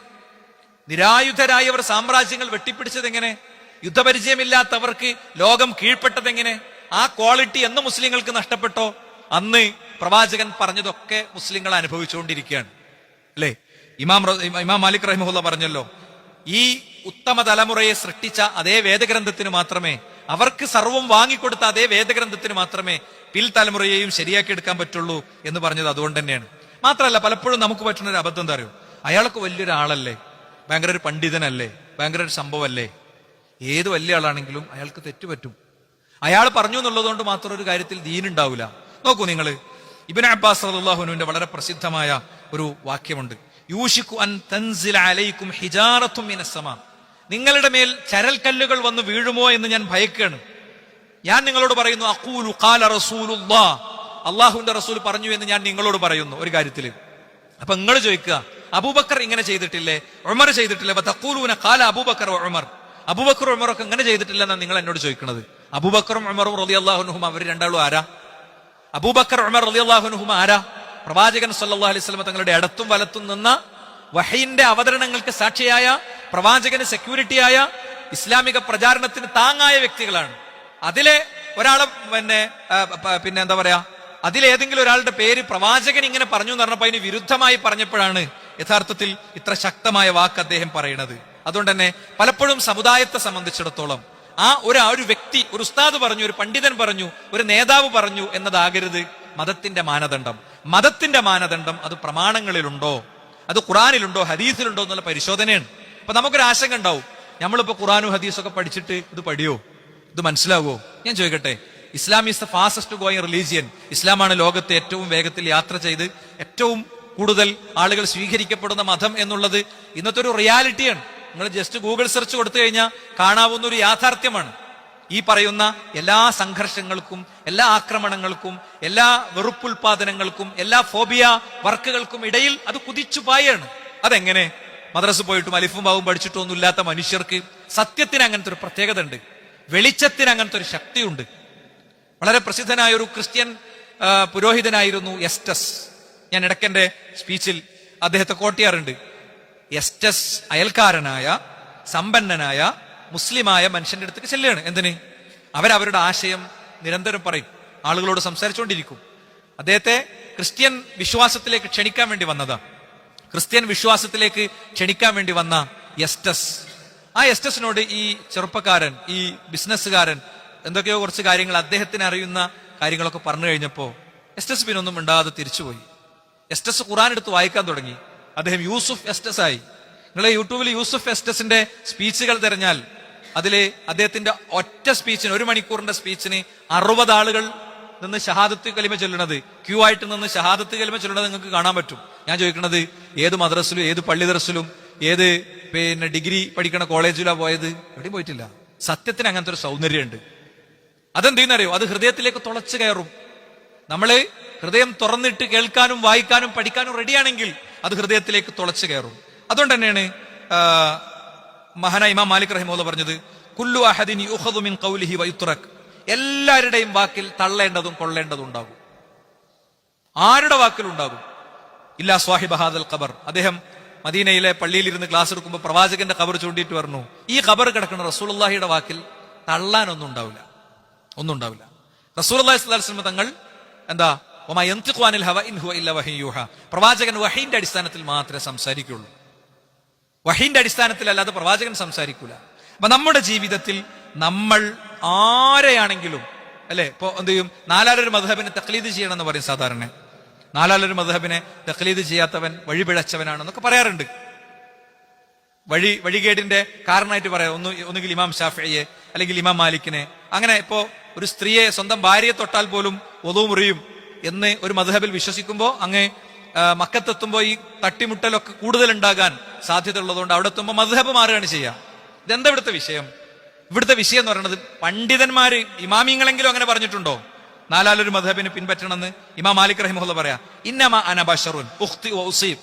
യുദ്ധപരിചയമില്ലാത്തവർക്ക് ലോകം കീഴ്പ്പെട്ടതെങ്ങനെ? ആ ക്വാളിറ്റി എന്ന് മുസ്ലിങ്ങൾക്ക് നഷ്ടപ്പെട്ടോ അന്ന് പ്രവാചകൻ പറഞ്ഞതൊക്കെ മുസ്ലിങ്ങൾ അനുഭവിച്ചുകൊണ്ടിരിക്കുകയാണ്, അല്ലേ? ഇമാം മാലിക് റഹിമഹുല്ല പറഞ്ഞല്ലോ, ഈ ഉത്തമ തലമുറയെ സൃഷ്ടിച്ച അതേ വേദഗ്രന്ഥത്തിന് മാത്രമേ, അവർക്ക് സർവം വാങ്ങിക്കൊടുത്ത അതേ വേദഗ്രന്ഥത്തിന് മാത്രമേ പിൽതലമുറയെയും ശരിയാക്കി എടുക്കാൻ പറ്റുള്ളൂ എന്ന് പറഞ്ഞത് അതുകൊണ്ട് തന്നെയാണ്. മാത്രമല്ല, പലപ്പോഴും നമുക്ക് പറ്റുന്ന ഒരു അബദ്ധം എന്താ അറിയോ? അയാൾക്ക് വലിയൊരാളല്ലേ, ഭയങ്കര ഒരു പണ്ഡിതനല്ലേ, ഭയങ്കര ഒരു സംഭവമല്ലേ, ഏത് വലിയ ആളാണെങ്കിലും അയാൾക്ക് തെറ്റുപറ്റും. അയാൾ പറഞ്ഞു എന്നുള്ളതുകൊണ്ട് മാത്രം ഒരു കാര്യത്തിൽ ദീനുണ്ടാവില്ല. നോക്കൂ നിങ്ങൾ, ഇബ്നു അബ്ബാസ് റളിയല്ലാഹു അൻഹുവിന്റെ വളരെ പ്രസിദ്ധമായ ഒരു വാക്യമുണ്ട്, യൂഷികു അൻ തൻസില അലൈക്കും ഹിജാറത്തും മിനസ് സമാ, നിങ്ങളുടെ മേൽ ചരൽക്കല്ലുകൾ വന്ന് വീഴുമോ എന്ന് ഞാൻ ഭയക്കാണ്. ഞാൻ നിങ്ങളോട് പറയുന്നു, അഖൂലു ഖാല റസൂലുള്ളാഹ്, അള്ളാഹുവിന്റെ റസൂൽ പറഞ്ഞു എന്ന് ഞാൻ നിങ്ങളോട് പറയുന്നു ഒരു കാര്യത്തിൽ. അപ്പൊ നിങ്ങൾ ചോദിക്കുക, അബൂബക്കർ ഇങ്ങനെ ചെയ്തിട്ടില്ലേ, ഉമർ ചെയ്തിട്ടില്ലേ? തഖൂലൂന ഖാല അബൂബക്കർ വ ഉമർ, അബൂബക്കർ ഉമറൊക്കെ ഇങ്ങനെ ചെയ്തിട്ടില്ലെന്നാണ് നിങ്ങൾ എന്നോട് ചോദിക്കുന്നത്. അബൂബക്കറും ഉമറും റളിയല്ലാഹു അൻഹും അവർ രണ്ടാളും ആരാ? അബൂബക്കർ ഉമർ റളിയല്ലാഹു അൻഹും ആരാ? പ്രവാചകൻ സല്ലല്ലാഹു അലൈഹി വസല്ലം തങ്ങളുടെ അടുത്തും വലത്തും നിന്ന, വഹയിന്റെ അവതരണങ്ങൾക്ക് സാക്ഷിയായ, പ്രവാചകന് സെക്യൂരിറ്റിയായ, ഇസ്ലാമിക പ്രചാരണത്തിന് താങ്ങായ വ്യക്തികളാണ്. അതിലെ ഒരാളെ പിന്നെ എന്താ പറയാ, അതിലേതെങ്കിലും ഒരാളുടെ പേര് പ്രവാചകൻ ഇങ്ങനെ പറഞ്ഞു എന്ന് പറഞ്ഞപ്പോ അതിന് വിരുദ്ധമായി പറഞ്ഞപ്പോഴാണ് യഥാർത്ഥത്തിൽ ഇത്ര ശക്തമായ വാക്ക് അദ്ദേഹം പറയുന്നത്. അതുകൊണ്ട് തന്നെ പലപ്പോഴും സമുദായത്തെ സംബന്ധിച്ചിടത്തോളം ഒരു വ്യക്തി, ഒരു ഉസ്താദ് പറഞ്ഞു, ഒരു പണ്ഡിതൻ പറഞ്ഞു, ഒരു നേതാവ് പറഞ്ഞു എന്നതാകരുത് മതത്തിന്റെ മാനദണ്ഡം. മതത്തിന്റെ മാനദണ്ഡം അത് പ്രമാണങ്ങളിലുണ്ടോ, അത് ഖുറാനിലുണ്ടോ, ഹദീസിലുണ്ടോ എന്നുള്ള പരിശോധനയാണ്. അപ്പൊ നമുക്കൊരു ആശങ്ക ഉണ്ടാവും, നമ്മളിപ്പോ ഖുറാനും ഹദീസൊക്കെ പഠിച്ചിട്ട് ഇത് പഠിയോ, ഇത് മനസ്സിലാവോ? ഞാൻ ചോദിക്കട്ടെ, Islam is the fastest going religion. ഇസ്ലാമാണ് ലോകത്തെ ഏറ്റവും വേഗത്തിൽ യാത്ര ചെയ്ത് ഏറ്റവും കൂടുതൽ ആളുകൾ സ്വീകരിക്കപ്പെടുന്ന മതം എന്നുള്ളത് ഇന്നത്തെ ഒരു റിയാലിറ്റിയാണ്. നിങ്ങൾ ജസ്റ്റ് ഗൂഗിൾ സെർച്ച് കൊടുത്തു കഴിഞ്ഞാൽ കാണാവുന്ന ഒരു യാഥാർത്ഥ്യമാണ്. ഈ പറയുന്ന എല്ലാ സംഘർഷങ്ങൾക്കും, എല്ലാ ആക്രമണങ്ങൾക്കും, എല്ലാ വെറുപ്പുൽപാദനങ്ങൾക്കും, എല്ലാ ഫോബിയ വർക്കുകൾക്കും ഇടയിൽ അത് കുതിച്ചുപായാണ്. അതെങ്ങനെ? മദ്രസ പോയിട്ടും അലിഫും ബാവും പഠിച്ചിട്ടൊന്നും ഇല്ലാത്ത മനുഷ്യർക്ക് സത്യത്തിന് അങ്ങനത്തെ ഒരു പ്രത്യേകത ഉണ്ട്, വെളിച്ചത്തിന് അങ്ങനത്തെ ഒരു ശക്തിയുണ്ട്. വളരെ പ്രസിദ്ധനായ ഒരു ക്രിസ്ത്യൻ പുരോഹിതനായിരുന്നു എസ്റ്റസ്. ഞാൻ ഇടയ്ക്കെന്റെ സ്പീച്ചിൽ അദ്ദേഹത്തെ കോട്ടിയാറുണ്ട്. എസ്റ്റസ് അയൽക്കാരനായ സമ്പന്നനായ മുസ്ലിമായ മനുഷ്യന്റെ അടുത്തേക്ക് ചെല്ലുകയാണ്. എന്തിന്? അവരവരുടെ ആശയം നിരന്തരം പറയും, ആളുകളോട് സംസാരിച്ചുകൊണ്ടിരിക്കും. അദ്ദേഹത്തെ ക്രിസ്ത്യൻ വിശ്വാസത്തിലേക്ക് ക്ഷണിക്കാൻ വേണ്ടി വന്നതാ. ക്രിസ്ത്യൻ വിശ്വാസത്തിലേക്ക് ക്ഷണിക്കാൻ വേണ്ടി വന്ന എസ്റ്റസ്, ആ എസ്റ്റസിനോട് ഈ ചെറുപ്പക്കാരൻ, ഈ ബിസിനസ്സുകാരൻ എന്തൊക്കെയോ കുറച്ച് കാര്യങ്ങൾ അദ്ദേഹത്തിന് അറിയുന്ന കാര്യങ്ങളൊക്കെ പറഞ്ഞു കഴിഞ്ഞപ്പോ എസ്റ്റസ് പിന്നൊന്നും മിണ്ടാതെ തിരിച്ചുപോയി. എസ്റ്റസ് ഖുറാൻ എടുത്ത് വായിക്കാൻ തുടങ്ങി. അദ്ദേഹം യൂസുഫ് എസ്റ്റസ് ആയി. നിങ്ങൾ യൂട്യൂബിൽ യൂസുഫ് എസ്റ്റസിന്റെ സ്പീച്ചുകൾ തിരഞ്ഞാൽ അതില് അദ്ദേഹത്തിന്റെ ഒറ്റ സ്പീച്ചിന്, 1 മണിക്കൂറിന്റെ സ്പീച്ചിന് 60 ആളുകൾ നിന്ന് ഷഹാദത്ത് കലിമ ചൊല്ലണത്, ക്യൂ ആയിട്ട് നിന്ന് ഷഹാദത്ത് കലിമ ചൊല്ലണത് നിങ്ങൾക്ക് കാണാൻ പറ്റും. ഞാൻ ചോദിക്കണത്, ഏത് മദ്രസിലും ഏത് പള്ളി ദർസിലും ഏത് ഡിഗ്രി പഠിക്കണ കോളേജിലാ പോയത്? എവിടെയും പോയിട്ടില്ല. സത്യത്തിന് അങ്ങനത്തെ ഒരു സൗന്ദര്യമുണ്ട്. അതെന്തെന്നറിയോ? അത് ഹൃദയത്തിലേക്ക് തുളച്ചു കയറും. നമ്മള് ഹൃദയം തുറന്നിട്ട് കേൾക്കാനും വായിക്കാനും പഠിക്കാനും റെഡിയാണെങ്കിൽ അത് ഹൃദയത്തിലേക്ക് തുളച്ചു കയറും. അതുകൊണ്ട് തന്നെയാണ് മഹാനായ ഇമാം മാലിക് റഹിമഹുല്ലാഹ് പറഞ്ഞത്, കുല്ലു അഹദിൻ യുഖദു മിൻ ഖൗലിഹി വയുത്രക്. എല്ലാവരുടെയും വാക്കിൽ തള്ളേണ്ടതും കൊള്ളേണ്ടതും ഉണ്ടാകും. ആരുടെ വാക്കിലുണ്ടാകും? ഇല്ലാ സ്വാഹിബ ഹാദൽ ഖബർ. അദ്ദേഹം മദീനയിലെ പള്ളിയിൽ ഇരുന്ന് ക്ലാസ് എടുക്കുമ്പോൾ പ്രവാചകന്റെ ഖബർ ചൂണ്ടിയിട്ട് പറഞ്ഞു, ഈ ഖബർ കിടക്കുന്ന റസൂലുള്ളാഹിയുടെ വാക്കിൽ തള്ളാനൊന്നും ഉണ്ടാവില്ല, ഒന്നും ഉണ്ടാവില്ല. റസൂലുള്ളാഹി സ്വല്ലല്ലാഹു അലൈഹി വസല്ലം തങ്ങൾ എന്താ, വമാ യൻതിഖു അനിൽ ഹവ ഇൻ ഹുവ ഇല്ലാ വഹ്യു യൂഹാ. പ്രവാചകൻ വഹീന്റെ അടിസ്ഥാനത്തിൽ മാത്രമേ സംസാരിക്കുള്ളൂ. വഹീന്റെ അടിസ്ഥാനത്തിലല്ലാതെ പ്രവാചകൻ സംസാരിക്കൂല. അപ്പൊ നമ്മുടെ ജീവിതത്തിൽ നമ്മൾ ആരെയാണെങ്കിലും അല്ലെ, ഇപ്പൊ എന്ത് ചെയ്യും? നാലാലൊരു മദ്ഹബിനെ തഖ്ലീദ് ചെയ്യണം എന്ന് പറയും സാധാരണ. നാലാലൊരു മദ്ഹബിനെ തഖ്ലീദ് ചെയ്യാത്തവൻ വഴിപിഴച്ചവനാണെന്നൊക്കെ പറയാറുണ്ട്. വഴികേടിന്റെ കാരണമായിട്ട് പറയാം. ഒന്നുകിൽ ഇമാം ഷാഫിയെ അല്ലെങ്കിൽ ഇമാം മാലിക്കിനെ. അങ്ങനെ ഇപ്പോ ഒരു സ്ത്രീയെ സ്വന്തം ഭാര്യയെ തൊട്ടാൽ പോലും വദു മുറിയും എന്ന് ഒരു മദ്ഹബിൽ വിശ്വസിക്കുമ്പോൾ അങ്ങ് മക്കത്തെത്തുമ്പോൾ ഈ തട്ടിമുട്ടലൊക്കെ കൂടുതൽ ഉണ്ടാകാൻ സാധ്യത ഉള്ളതുകൊണ്ട് അവിടെ എത്തുമ്പോൾ മദ്ഹബ് മാറുകയാണ് ചെയ്യുക. ഇതെന്താ ഇവിടുത്തെ വിഷയം? ഇവിടുത്തെ വിഷയം എന്ന് പറയുന്നത്, പണ്ഡിതന്മാര് ഇമാമിങ്ങളെങ്കിലും അങ്ങനെ പറഞ്ഞിട്ടുണ്ടോ നാലാലൊരു മദ്ഹബിനെ പിൻപറ്റണമെന്ന്? ഇമാം മാലിക് റഹിമഹുല്ലാഹ് പറയാ, ഇന്നമാ അന ബശറുൻ ഉഖ്തി വ ഉസീബ്.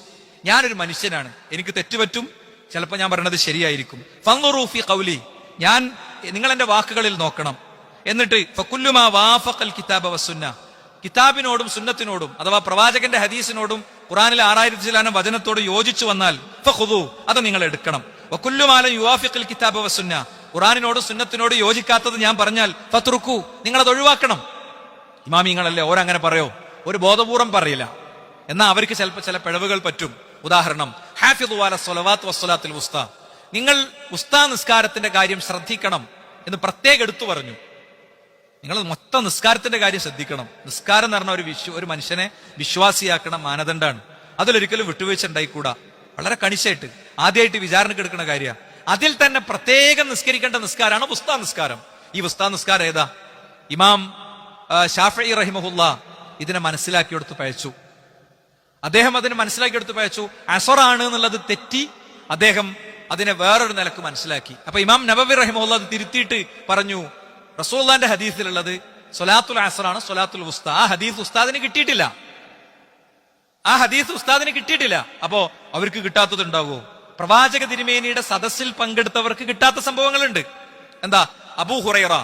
ഞാനൊരു മനുഷ്യനാണ്, എനിക്ക് തെറ്റുപറ്റും, ചിലപ്പോൾ ഞാൻ പറയുന്നത് ശരിയായിരിക്കും. ഫൻദുറൂ ഫീ ഖൗലി, നിങ്ങൾ എന്റെ വാക്കുകളിൽ നോക്കണം. എന്നിട്ട് ഫകുല്ലു മാ വാഫഖൽ കിതാബ വസ്സുന്ന, കിതാബിനോടും സുന്നത്തിനോടും അഥവാ പ്രവാചകന്റെ ഹദീസിനോടും ഖുർആനിലെ 6000 ചിലാനം വചനത്തോട് യോജിച്ചു വന്നാൽ ഫഖുദു, അത് നിങ്ങൾ എടുക്കണം. വകുല്ലു മാ ലം യുവാഫിഖൽ കിതാബ വസ്സുന്ന, ഖുർആനിനോടും സുന്നത്തിനോട് യോജിക്കാത്തത് ഞാൻ പറഞ്ഞാൽ ഫത്റുക്കു, നിങ്ങൾ അത് ഒഴിവാക്കണം. ഇമാമിങ്ങളല്ലേ, ഓരങ്ങനെ പറയോ? ഒരു ബോധപൂർവം പറയില്ല, എന്നാൽ അവർക്ക് ചിലപ്പോൾ ചില പിഴവുകൾ പറ്റും. ഉദാഹരണം, ഹാഫിദു അല സ്വലവാത്ത് വസ്സലാത്തുൽ വുസ്താ, നിങ്ങൾ ഉസ്താ നിസ്കാരത്തിന്റെ കാര്യം ശ്രദ്ധിക്കണം എന്ന് പ്രത്യേകം എടുത്തു പറഞ്ഞു. നിങ്ങൾ മൊത്തം നിസ്കാരത്തിന്റെ കാര്യം ശ്രദ്ധിക്കണം. നിസ്കാരം എന്ന് പറഞ്ഞ ഒരു മനുഷ്യനെ വിശ്വാസിയാക്കണ മാനദണ്ഡമാണ്. അതിലൊരിക്കലും വിട്ടുവീഴ്ച ഉണ്ടായിക്കൂടാ. വളരെ കണിശായിട്ട് ആദ്യമായിട്ട് വിചാരണക്ക് എടുക്കുന്ന കാര്യമാണ്. അതിൽ തന്നെ പ്രത്യേകം നിസ്കരിക്കേണ്ട നിസ്കാരമാണ് ഉസ്താ നിസ്കാരം. ഈ ഉസ്താ നിസ്കാരം ഏതാ? ഇമാം ഷാഫിഈ റഹിമഹുല്ലാഹ് ഇതിനെ മനസ്സിലാക്കിയെടുത്ത് പഴച്ചു. അദ്ദേഹം അതിനെ മനസ്സിലാക്കിയെടുത്ത് പഴച്ചു. അസറാണ് എന്നുള്ളത് തെറ്റി അദ്ദേഹം അതിനെ വേറൊരു നിലക്ക് മനസ്സിലാക്കി. അപ്പൊ ഇമാം നബവി റഹിമഹുല്ലാഹ് അത് തിരുത്തിയിട്ട് പറഞ്ഞു, റസൂലുള്ളാഹിന്റെ ഹദീസിലുള്ളത് സ്വലാത്തുൽ അസറാണ്, സ്വലാത്തുൽ വുസ്താ. ആ ഹദീസ് ഉസ്താദിന് കിട്ടിയിട്ടില്ല. അപ്പോ അവർക്ക് കിട്ടാത്തത് ഉണ്ടാവുമോ? പ്രവാചക തിരുമേനിയുടെ സദസ്സിൽ പങ്കെടുത്തവർക്ക് കിട്ടാത്ത സംഭവങ്ങളുണ്ട്. എന്താ? അബൂ ഹുറൈറ,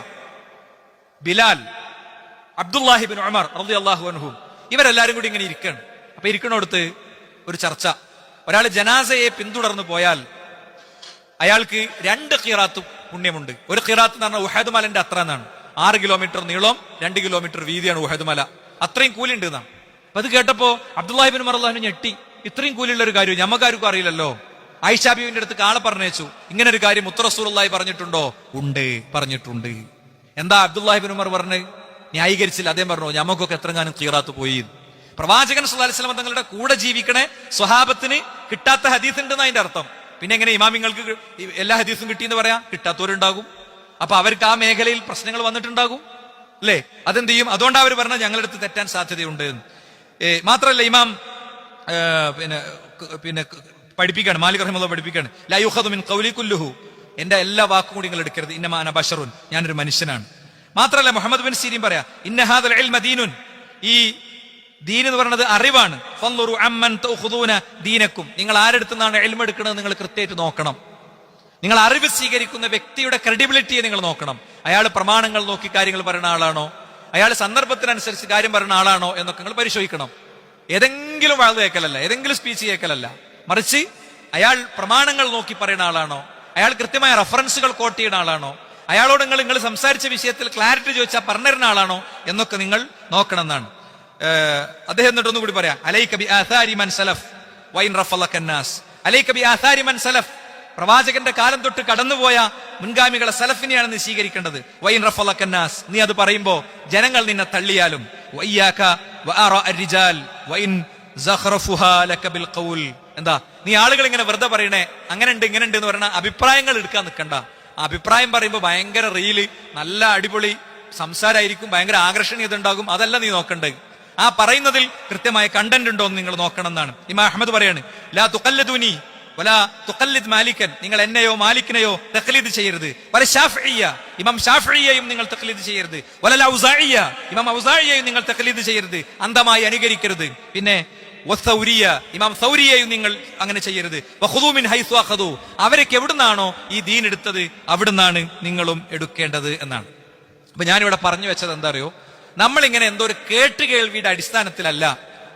ബിലാൽ, അബ്ദുല്ലാഹിബിൻ ഉമർ റളിയല്ലാഹു അൻഹു, ഇവരെല്ലാരും കൂടി ഇങ്ങനെ ഇരിക്കണം. അപ്പൊ ഇരിക്കണോടത്ത് ഒരു ചർച്ച. ഒരാൾ ജനാസയെ പിന്തുടർന്നു പോയാൽ അയാൾക്ക് 2 ഖിറാത്ത് പുണ്യമുണ്ട്. ഒരു ഖിറാത്ത് എന്ന് പറഞ്ഞാൽ ഉഹദ് മലന്റെ അത്ര എന്നാണ്. 6 കിലോമീറ്റർ നീളം, 2 കിലോമീറ്റർ വീതിയാണ് ഉഹദ് മല. അത്രയും കൂലി ഉണ്ട് എന്നാണ്. അപ്പൊ അത് കേട്ടപ്പോ അബ്ദുല്ലാഹിബിൻ ഉമർ റളിയല്ലാഹു അൻഹു ഞെട്ടി. ഇത്രയും കൂലിയുള്ള ഒരു കാര്യം ഞമ്മക്കാർക്കും അറിയില്ലല്ലോ. ആയിഷാ ബീവിന്റെ അടുത്ത് ആളെ പറഞ്ഞേച്ചു, ഇങ്ങനെ ഒരു കാര്യം മുത്ത് റസൂലുള്ളാഹി പറഞ്ഞിട്ടുണ്ടോ? ഉണ്ട്, പറഞ്ഞിട്ടുണ്ട്. എന്താ അബ്ദുല്ലാഹിബിൻ ഉമർ പറഞ്ഞ്? ന്യായീകരിച്ചില്ല. അദ്ദേഹം പറഞ്ഞു, ഞമ്മക്കൊക്കെ എത്രങ്ങാനും ഖിറാത്ത് പോയി. പ്രവാചകൻ സ്വല്ലല്ലാഹു അലൈഹി വസല്ലം തങ്ങളുടെ കൂടെ ജീവിക്കണേ സ്വഹാബത്തിന് കിട്ടാത്ത ഹദീസ് ഉണ്ടെന്ന് അതിന്റെ അർത്ഥം. പിന്നെ എങ്ങനെ ഇമാമിങ്ങൾക്ക് എല്ലാ ഹദീസും കിട്ടിയെന്ന് പറയാം? കിട്ടാത്തവരുണ്ടാകും. അപ്പൊ അവർക്ക് ആ മേഖലയിൽ പ്രശ്നങ്ങൾ വന്നിട്ടുണ്ടാകും അല്ലേ? അതെന്ത് ചെയ്യും? അതുകൊണ്ട് അവർ പറഞ്ഞാൽ ഞങ്ങളടുത്ത് തെറ്റാൻ സാധ്യതയുണ്ട്. മാത്രമല്ല ഇമാം പിന്നെ പഠിപ്പിക്കാണ്, മാലിക് റഹിമഹുല്ലാഹ് പഠിപ്പിക്കാണ്, ലാ യുഖദു മിൻ ഖൗലി കുല്ലുഹു, എന്റെ എല്ലാ വാക്കും കൂടി നിങ്ങൾ എടുക്കരുത്. ഇന്നമാ അന ബശറുൻ, ഞാനൊരു മനുഷ്യനാണ്. മാത്രമല്ല മുഹമ്മദ് ബിൻ സീരീൻ പറയാ, ഇന്ന ഹാദൽ ഇൽമ ദീനുൻ, ഈ ദീൻ എന്ന് പറയുന്നത് അറിവാണ്. ഫൻദുറു അമ്മൻ തഖുദൂന ദീനക്കും, നിങ്ങൾ ആരെടുത്തു നിന്നാണ് ഇൽമ എടുക്കുന്നത് നിങ്ങൾ കൃത്യമായിട്ട് നോക്കണം. നിങ്ങൾ അറിവ് സ്വീകരിക്കുന്ന വ്യക്തിയുടെ ക്രെഡിബിലിറ്റിയെ നിങ്ങൾ നോക്കണം. അയാൾ പ്രമാണങ്ങൾ നോക്കി കാര്യങ്ങൾ പറയുന്ന ആളാണോ, അയാൾ സന്ദർഭത്തിനനുസരിച്ച് കാര്യം പറയുന്ന ആളാണോ എന്നൊക്കെ നിങ്ങൾ പരിശോധിക്കണം. ഏതെങ്കിലും വാഴ്ന്നു കേൾക്കലല്ല, ഏതെങ്കിലും സ്പീച്ച് കേൾക്കലല്ല, മറിച്ച് അയാൾ പ്രമാണങ്ങൾ നോക്കി പറയുന്ന ആളാണോ, അയാൾ കൃത്യമായ റെഫറൻസുകൾ കോട്ട് ചെയ്യുന്ന ആളാണോ, അയാളോട് നിങ്ങൾ സംസാരിച്ച വിഷയത്തിൽ ക്ലാരിറ്റി ചോദിച്ചാൽ പറഞ്ഞിരുന്ന ആളാണോ എന്നൊക്കെ നിങ്ങൾ നോക്കണം എന്നാണ്. അദ്ദേഹം എന്നിട്ടൊന്നും കൂടി പറയാം, അലൈക ബി ആഥാരി മൻ സലഫ് വൈൻ റഫലക നാസ്, അലൈക ബി ആഥാരി മൻ സലഫ്, പ്രവാചകന്റെ കാലം തൊട്ട് കടന്നുപോയ മുൻഗാമികളെ സലഫിനെയാണ് നീ സ്വീകരിക്കേണ്ടത്. വൈൻ റഫലക നാസ്, നീ അത് പറയുമ്പോ ജനങ്ങൾ നിന്നെ തള്ളിയാലും. വയ്യാക വആറാ അർരിജാൽ വൈൻ സഖറഫുഹാ ലക ബിൽ ഖൗൽ, എന്താ നീ ആളുകൾ ഇങ്ങനെ വെറുതെ പറയണേ അങ്ങനെ ഉണ്ട് ഇങ്ങനെ ഉണ്ട് എന്ന് പറയുന്ന അഭിപ്രായങ്ങൾ എടുക്കാൻ നിൽക്കണ്ട. അഭിപ്രായം പറയുമ്പോൾ ഭയങ്കര റീല്, നല്ല അടിപൊളി സംസാരമായിരിക്കും, ഭയങ്കര ആകർഷണീയത ഉണ്ടാകും, അതല്ല നീ നോക്കണ്ടേ. ആ പറയുന്നതിൽ കൃത്യമായ കണ്ടന്റ് ഉണ്ടോ എന്ന് നിങ്ങൾ നോക്കണം എന്നാണ് ഇമാം അഹ്മദ് പറയാണ്. ലാ തുഖല്ലദൂനി വലാ തുഖല്ലിദ് മാലിക്കൻ, നിങ്ങൾ എന്നെയോ മാലിക്കിനെയോ തഖ്ലീദ് ചെയ്യരുത്. വല ശാഫിഇയ്യ, ഇമാം ശാഫിഇയ്യയും നിങ്ങൾ തഖ്ലീദ് ചെയ്യരുത്. വല ഔസാഇയ്യ, ഇമാം ഔസാഇയ്യയും നിങ്ങൾ തഖ്ലീദ് ചെയ്യരുത്, അന്ധമായി അനുകരിക്കരുത്. പിന്നെ വസൗരിയ, ഇമാം സൗരിയെയും നിങ്ങൾ അങ്ങനെ ചെയ്യരുത്. വഖുദൂ മിൻ ഹൈസു അഖദൂ, അവരൊക്കെ എവിടുന്നാണോ ഈ ദീൻ എടുത്തത് അവിടുന്നാണ് നിങ്ങളും എടുക്കേണ്ടത് എന്നാണ്. അപ്പൊ ഞാനിവിടെ പറഞ്ഞു വെച്ചത് എന്താ അറിയോ, നമ്മളിങ്ങനെ എന്തോ ഒരു കേട്ടുകേൾവിയുടെ അടിസ്ഥാനത്തിലല്ല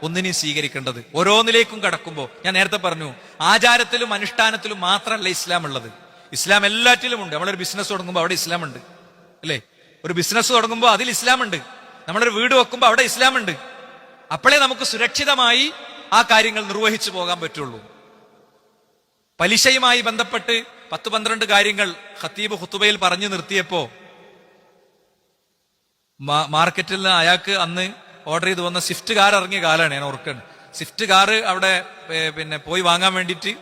ഒന്നിനെയും സ്വീകരിക്കേണ്ടത്. ഓരോന്നിലേക്കും കടക്കുമ്പോൾ ഞാൻ നേരത്തെ പറഞ്ഞു, ആചാരത്തിലും അനുഷ്ഠാനത്തിലും മാത്രമല്ല ഇസ്ലാം ഉള്ളത്. ഇസ്ലാം എല്ലാറ്റിലും ഉണ്ട്. നമ്മളൊരു ബിസിനസ് തുടങ്ങുമ്പോൾ അവിടെ ഇസ്ലാം ഉണ്ട്, അല്ലേ? ഒരു ബിസിനസ് തുടങ്ങുമ്പോൾ അതിൽ ഇസ്ലാം ഉണ്ട്. നമ്മളൊരു വീട് വെക്കുമ്പോൾ അവിടെ ഇസ്ലാം ഉണ്ട്. അപ്പോഴേ നമുക്ക് സുരക്ഷിതമായി ആ കാര്യങ്ങൾ നിർവഹിച്ചു പോകാൻ പറ്റുള്ളൂ. പലിശയുമായി ബന്ധപ്പെട്ട് 10-12 കാര്യങ്ങൾ ഖത്തീബ് ഖുതുബയിൽ പറഞ്ഞു നിർത്തിയപ്പോ മാർക്കറ്റിൽ നിന്ന് അയാൾക്ക് അന്ന് ഓർഡർ ചെയ്ത് വന്ന സ്വിഫ്റ്റ് കാർ ഇറങ്ങിയ കാലാണ് ഞാൻ ഓർക്കുന്നത്. സ്വിഫ്റ്റ് കാർ അവിടെ പിന്നെ പോയി വാങ്ങാൻ വേണ്ടിയിട്ട്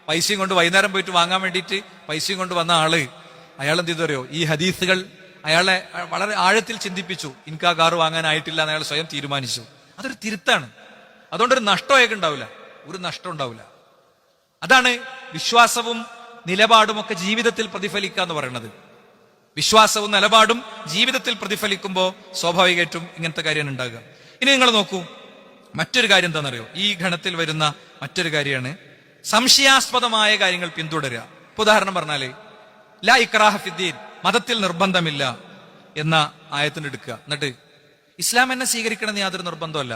പൈസയും കൊണ്ട്, വൈകുന്നേരം പോയിട്ട് വാങ്ങാൻ വേണ്ടിയിട്ട് പൈസയും കൊണ്ട് വന്ന ആള്, അയാൾ എന്ത് ചെയ്തറിയോ, ഈ ഹദീസുകൾ അയാളെ വളരെ ആഴത്തിൽ ചിന്തിപ്പിച്ചു. എനിക്ക് ആ കാർ വാങ്ങാനായിട്ടില്ല എന്ന് അയാൾ സ്വയം തീരുമാനിച്ചു. അതൊരു തിരുത്താണ്. അതുകൊണ്ടൊരു നഷ്ടം അയാൾക്ക് ഉണ്ടാവില്ല, ഒരു നഷ്ടം ഉണ്ടാവില്ല. അതാണ് വിശ്വാസവും നിലപാടും ഒക്കെ ജീവിതത്തിൽ പ്രതിഫലിക്കുക എന്ന് പറയുന്നത്. വിശ്വാസവും നിലപാടും ജീവിതത്തിൽ പ്രതിഫലിക്കുമ്പോൾ സ്വാഭാവികമായിട്ടും ഇങ്ങനത്തെ കാര്യം ഉണ്ടാകുക. ഇനി നിങ്ങൾ നോക്കൂ, മറ്റൊരു കാര്യം എന്താണെന്നറിയോ, ഈ ഗണത്തിൽ വരുന്ന മറ്റൊരു കാര്യമാണ് സംശയാസ്പദമായ കാര്യങ്ങൾ പിന്തുടരുക. ഉദാഹരണം പറഞ്ഞാല് ലാ ഇക്റാഹ ഫിദ്ദീൻ, മതത്തിൽ നിർബന്ധമില്ല എന്ന ആയത്തിന് എടുക്കുക. എന്നിട്ട് ഇസ്ലാം എന്നെ സ്വീകരിക്കണമെന്ന് യാതൊരു നിർബന്ധമല്ല,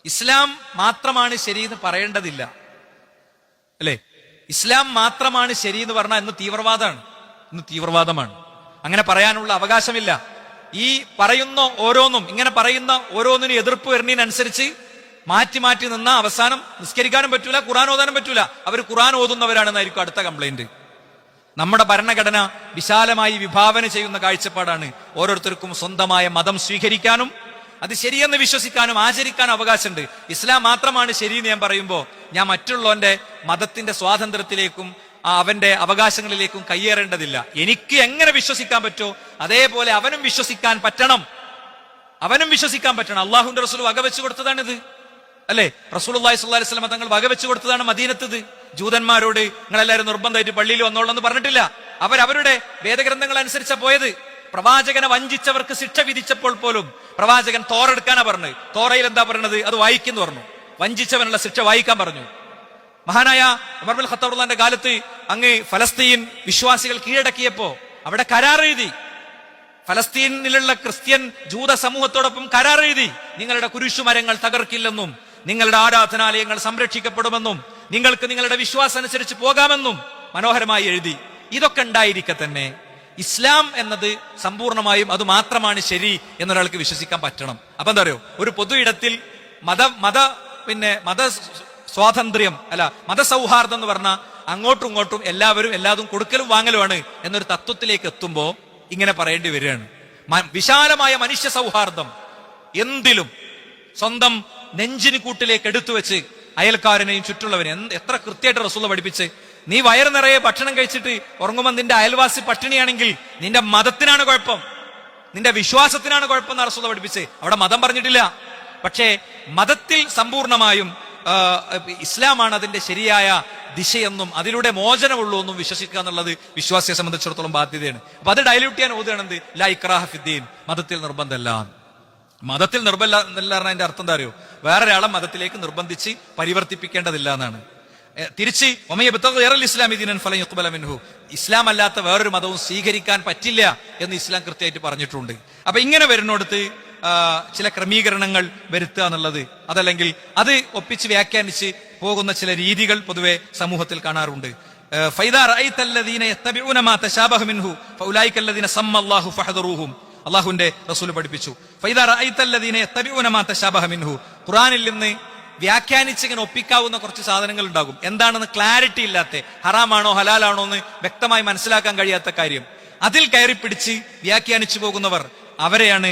ഇസ്ലാം മാത്രമാണ് ശരി എന്ന് പറയേണ്ടതില്ല, അല്ലെ? ഇസ്ലാം മാത്രമാണ് ശരി എന്ന് പറഞ്ഞാൽ ഇന്ന് തീവ്രവാദമാണ്. അങ്ങനെ പറയാനുള്ള അവകാശമില്ല. ഈ പറയുന്ന ഓരോന്നും, ഇങ്ങനെ പറയുന്ന ഓരോന്നിനും എതിർപ്പ് വരുന്നതിനനുസരിച്ച് മാറ്റി മാറ്റി നിന്ന അവസാനം നിസ്കരിക്കാനും പറ്റൂല, ഖുർആൻ ഓതാനും പറ്റൂല. അവർ ഖുർആൻ ഓതുന്നവരാണെന്നായിരിക്കും അടുത്ത കംപ്ലൈന്റ്. നമ്മുടെ ഭരണഘടന വിശാലമായി വിഭാവന ചെയ്യുന്ന കാഴ്ചപ്പാടാണ്. ഓരോരുത്തർക്കും സ്വന്തമായ മതം സ്വീകരിക്കാനും അത് ശരിയെന്ന് വിശ്വസിക്കാനും ആചരിക്കാനും അവകാശമുണ്ട്. ഇസ്ലാം മാത്രമാണ് ശരിയെന്ന് ഞാൻ പറയുമ്പോൾ ഞാൻ മറ്റുള്ളവന്റെ മതത്തിന്റെ സ്വാതന്ത്ര്യത്തിലേക്കും അവന്റെ അവകാശങ്ങളിലേക്കും കയ്യേറേണ്ടതില്ല. എനിക്ക് എങ്ങനെ വിശ്വസിക്കാൻ പറ്റോ അതേപോലെ അവനും വിശ്വസിക്കാൻ പറ്റണം. അള്ളാഹുവിന്റെ റസൂൽ വകവെച്ചു കൊടുത്തതാണിത്, അല്ലെ? റസൂലുള്ളാഹി സ്വല്ലല്ലാഹു അലൈഹി വസല്ലം തങ്ങൾ വകവെച്ചു കൊടുത്തതാണ് മദീനത്ത്. ജൂതന്മാരോട് നിങ്ങളെല്ലാവരും നിർബന്ധമായിട്ട് പള്ളിയിൽ വന്നോളെന്ന് പറഞ്ഞിട്ടില്ല. അവരവരുടെ വേദഗ്രന്ഥങ്ങൾ അനുസരിച്ചാ പോയത്. പ്രവാചകനെ വഞ്ചിച്ചവർക്ക് ശിക്ഷ വിധിച്ചപ്പോൾ പോലും പ്രവാചകൻ തോറെടുക്കാനാ പറഞ്ഞത്. തോറയിൽ എന്താ പറഞ്ഞത്? അത് വായിക്കുന്നു പറഞ്ഞു. വഞ്ചിച്ചവനുള്ള ശിക്ഷ വായിക്കാൻ പറഞ്ഞു. മഹാനായ ഉമർ ബിൻ ഖത്താബ് റളിയല്ലാഹുവിന്റെ കാലത്ത് അങ്ങ് ഫലസ്തീൻ വിശ്വാസികൾ കീഴടക്കിയപ്പോ അവിടെ കരാർ എഴുതി. ഫലസ്തീനിലുള്ള ക്രിസ്ത്യൻ ജൂത സമൂഹത്തോടൊപ്പം കരാർ എഴുതി. നിങ്ങളുടെ കുരിശുമരങ്ങൾ തകർക്കില്ലെന്നും നിങ്ങളുടെ ആരാധനാലയങ്ങൾ സംരക്ഷിക്കപ്പെടുമെന്നും നിങ്ങൾക്ക് നിങ്ങളുടെ വിശ്വാസം അനുസരിച്ച് പോകാമെന്നും മനോഹരമായി എഴുതി. ഇതൊക്കെ ഉണ്ടായിരിക്കെ തന്നെ ഇസ്ലാം എന്നത് സമ്പൂർണമായും അത് മാത്രമാണ് ശരി എന്നൊരാൾക്ക് വിശ്വസിക്കാൻ പറ്റണം. അപ്പൊ എന്താ പറയുക, ഒരു പൊതു ഇടത്തിൽ മത സ്വാതന്ത്ര്യം അല്ല, മതസൗഹാർദ്ദം എന്ന് പറഞ്ഞാൽ അങ്ങോട്ടും ഇങ്ങോട്ടും എല്ലാവരും എല്ലാതും കൊടുക്കലും വാങ്ങലുമാണ് എന്നൊരു തത്വത്തിലേക്ക് എത്തുമ്പോ ഇങ്ങനെ പറയേണ്ടി വരികയാണ്. വിശാലമായ മനുഷ്യ സൗഹാർദ്ദം എന്തിലും സ്വന്തം നെഞ്ചിന് കൂട്ടിലേക്ക് എടുത്തു വെച്ച് അയൽക്കാരനെയും ചുറ്റുള്ളവരെയും എത്ര കൃത്യമായിട്ട് റസൂൽ പഠിപ്പിച്ച്, നീ വയറ് നിറയെ ഭക്ഷണം കഴിച്ചിട്ട് ഉറങ്ങുമ്പോൾ നിന്റെ അയൽവാസി പട്ടിണിയാണെങ്കിൽ നിന്റെ മതത്തിനാണ് കുഴപ്പം, നിന്റെ വിശ്വാസത്തിനാണ് കുഴപ്പം എന്ന് റസൂൽ പഠിപ്പിച്ച്. അവിടെ മതം പറഞ്ഞിട്ടില്ല. പക്ഷേ മതത്തിൽ സമ്പൂർണമായും ഇസ്ലാമാണ് അതിന്റെ ശരിയായ ദിശയെന്നും അതിലൂടെ മോചനമുള്ളൂ എന്നും വിശ്വസിക്കുക എന്നുള്ളത് വിശ്വാസിയെ സംബന്ധിച്ചിടത്തോളം ബാധ്യതയാണ്. അപ്പൊ അത് ഡൈല്യൂട്ട് ചെയ്യാൻ ഓതുകയാണെന്ത്? ലാ ഇക്റാഹ ഫിദ്ദീൻ, മതത്തിൽ നിർബന്ധമല്ല. മതത്തിൽ നിർബന്ധമല്ല പറഞ്ഞതിന്റെ അർത്ഥം എന്താ അറിയോ? വേറൊരാളെ മതത്തിലേക്ക് നിർബന്ധിച്ച് പരിവർത്തിപ്പിക്കേണ്ടതില്ല എന്നാണ്. തിരിച്ച് ഇസ്ലാം അല്ലാത്ത വേറൊരു മതവും സ്വീകരിക്കാൻ പറ്റില്ല എന്ന് ഇസ്ലാം കൃത്യമായിട്ട് പറഞ്ഞിട്ടുണ്ട്. അപ്പൊ ഇങ്ങനെ വരുന്നിടത്ത് ചില ക്രമീകരണങ്ങൾ വരുത്തുക എന്നുള്ളത്, അതല്ലെങ്കിൽ അത് ഒപ്പിച്ച് വ്യാഖ്യാനിച്ച് പോകുന്ന ചില രീതികൾ പൊതുവെ സമൂഹത്തിൽ കാണാറുണ്ട്. അള്ളാഹുവിന്റെ റസൂൽ പഠിപ്പിച്ചു, ഖുർആനിൽ നിന്ന് വ്യാഖ്യാനിച്ച് ഇങ്ങനെ ഒപ്പിക്കാവുന്ന കുറച്ച് സാധനങ്ങൾ ഉണ്ടാകും. എന്താണെന്ന് ക്ലാരിറ്റി ഇല്ലാത്ത, ഹറാമാണോ ഹലാലാണോ എന്ന് വ്യക്തമായി മനസ്സിലാക്കാൻ കഴിയാത്ത കാര്യം അതിൽ കയറി പിടിച്ച് വ്യാഖ്യാനിച്ചു പോകുന്നവർ അവരെയാണ്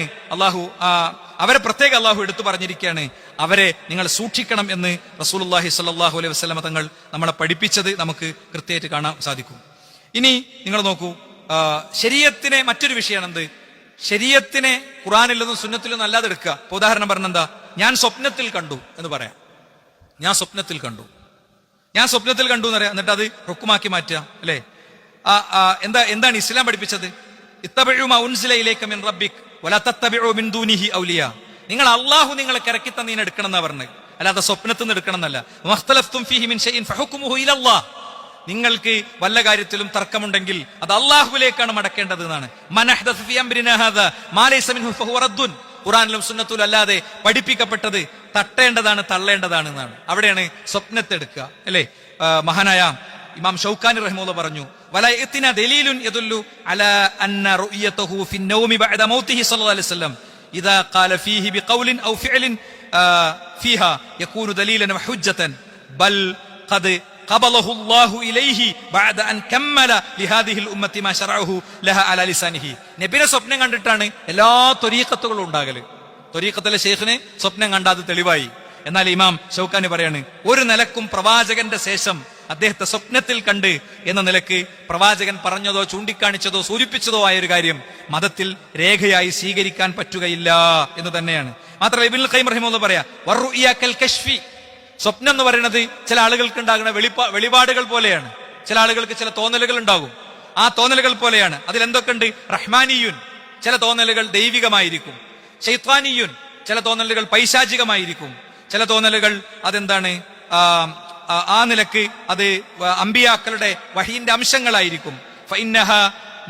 അവരെ പ്രത്യേക അള്ളാഹു എടുത്തു പറഞ്ഞിരിക്കുകയാണ്. അവരെ നിങ്ങൾ സൂക്ഷിക്കണം എന്ന് റസൂലുള്ളാഹി സ്വല്ലല്ലാഹു അലൈഹി വസല്ലം തങ്ങൾ നമ്മളെ പഠിപ്പിച്ചത് നമുക്ക് കൃത്യമായിട്ട് കാണാൻ സാധിക്കും. ഇനി നിങ്ങൾ നോക്കൂ, ശരീഅത്തിനെ മറ്റൊരു വിഷയമാണ് എന്ത്? ശരീഅത്തിനെ ഖുർആനിൽ നിന്നും സുന്നത്തിൽ നിന്നും അല്ലാതെ എടുക്കുക. ഇപ്പൊ ഉദാഹരണം പറഞ്ഞെന്താ, ഞാൻ സ്വപ്നത്തിൽ കണ്ടു എന്ന് പറയാം. ഞാൻ സ്വപ്നത്തിൽ കണ്ടു എന്ന് പറയാം, എന്നിട്ട് അത് ഹുക്കുമാക്കി മാറ്റുക, അല്ലെ? എന്താണ് ഇസ്ലാം പഠിപ്പിച്ചത്? ഇത്തബിഉ മാ ഉൻസില ഇലൈക മിൻ റബ്ബിക് വലാ തത്തബിഉ മിൻ ദൂനിഹി ഔലിയ. നിങ്ങൾ അല്ലാഹു നിങ്ങളെ ഇറക്കി തന്നീനെ എടുക്കണം എന്നാ പറഞ്ഞത്, അല്ലാതെ സ്വപ്നത്തിൽ നിന്ന് എടുക്കണം എന്നല്ല. മഖ്തലഫ്തും ഫീഹി മിൻ ഷൈഇൻ ഫഹുക്മുഹു ഇലല്ലാഹ്. നിങ്ങൾക്ക് വല്ല കാര്യത്തിലും തർക്കമുണ്ടെങ്കിൽ അത് അള്ളാഹുവിലേക്കാണ് മടക്കേണ്ടത് എന്നാണ്. മൻ അഹ്ദസ ഫീ അംരിനാ ഹാദാ മാ ലൈസ മിൻഹു ഫഹുവ റദ്ദുൻ. ഖുർആനിലും സുന്നത്തിലും അല്ലാതെ പഠിപ്പിക്കപ്പെട്ടത് തട്ടേണ്ടതാണ്, തള്ളേണ്ടതാണ് എന്നാണ്. അവിടെയാണ് സ്വപ്നത്തെ എടുക്കുക, അല്ലെ? മഹാനായ ഇമാം ഷൗക്കാനി റഹിമഹുല്ലാഹ് പറഞ്ഞു, വലാ യഅതിനാ ദലീലുൻ യദുല്ലു അലാ അന്ന റുഅയതഹു ഫി النوم بعد موته صلى الله عليه وسلم اذا قال فيه بقول او فعل فيها يكون دليلا وحجة بل قد قبله الله إليه بعد أن كمل لهذه الأمة ما شرعه لها على لسانه. നബിനെ സ്വപ്നം കണ്ടിട്ടാണ് എല്ലാ ത്വരീഖത്തുകളും ഉണ്ടാകല്. ത്വരീഖത്തിലെ ശൈഖിനെ സ്വപ്നം കണ്ടാത് തെളിവായി. എന്നാൽ ഇമാം ഷൗക്കാനി പറയാണ്, ഒരു നിലക്കും പ്രവാചകന്റെ ശേഷം അദ്ദേഹത്തെ സ്വപ്നത്തിൽ കണ്ട് എന്ന നിലക്ക് പ്രവാചകൻ പറഞ്ഞതോ ചൂണ്ടിക്കാണിച്ചതോ സൂചിപ്പിച്ചതോ ആയ ഒരു കാര്യം മതത്തിൽ രേഖയായി സ്വീകരിക്കാൻ പറ്റുകയില്ല എന്ന് തന്നെയാണ്. മാത്രമല്ല ഇബ്നുൽ ഖയ്യിം റഹിമഹുല്ലാഹ് പറയാ, വറുഇയ കൽ കശ്ഫി. സ്വപ്നം എന്ന് പറയുന്നത് ചില ആളുകൾക്ക് ഉണ്ടാകുന്ന വെളിപാടുകൾ പോലെയാണ്. ചില ആളുകൾക്ക് ചില തോന്നലുകൾ ഉണ്ടാകും. ആ തോന്നലുകൾ പോലെയാണ്. അതിലെന്തൊക്കെയുണ്ട്? റഹ്മാനിയുൻ, ചില തോന്നലുകൾ ദൈവികമായിരിക്കും. ശൈത്വാനിയുൻ, ചില തോന്നലുകൾ പൈശാചികമായിരിക്കും. ചില തോന്നലുകൾ അതെന്താണ്, ആ നിലക്ക് അത് അമ്പിയാക്കളുടെ വഹീന്റെ അംശങ്ങളായിരിക്കും. ഫഇന്നഹ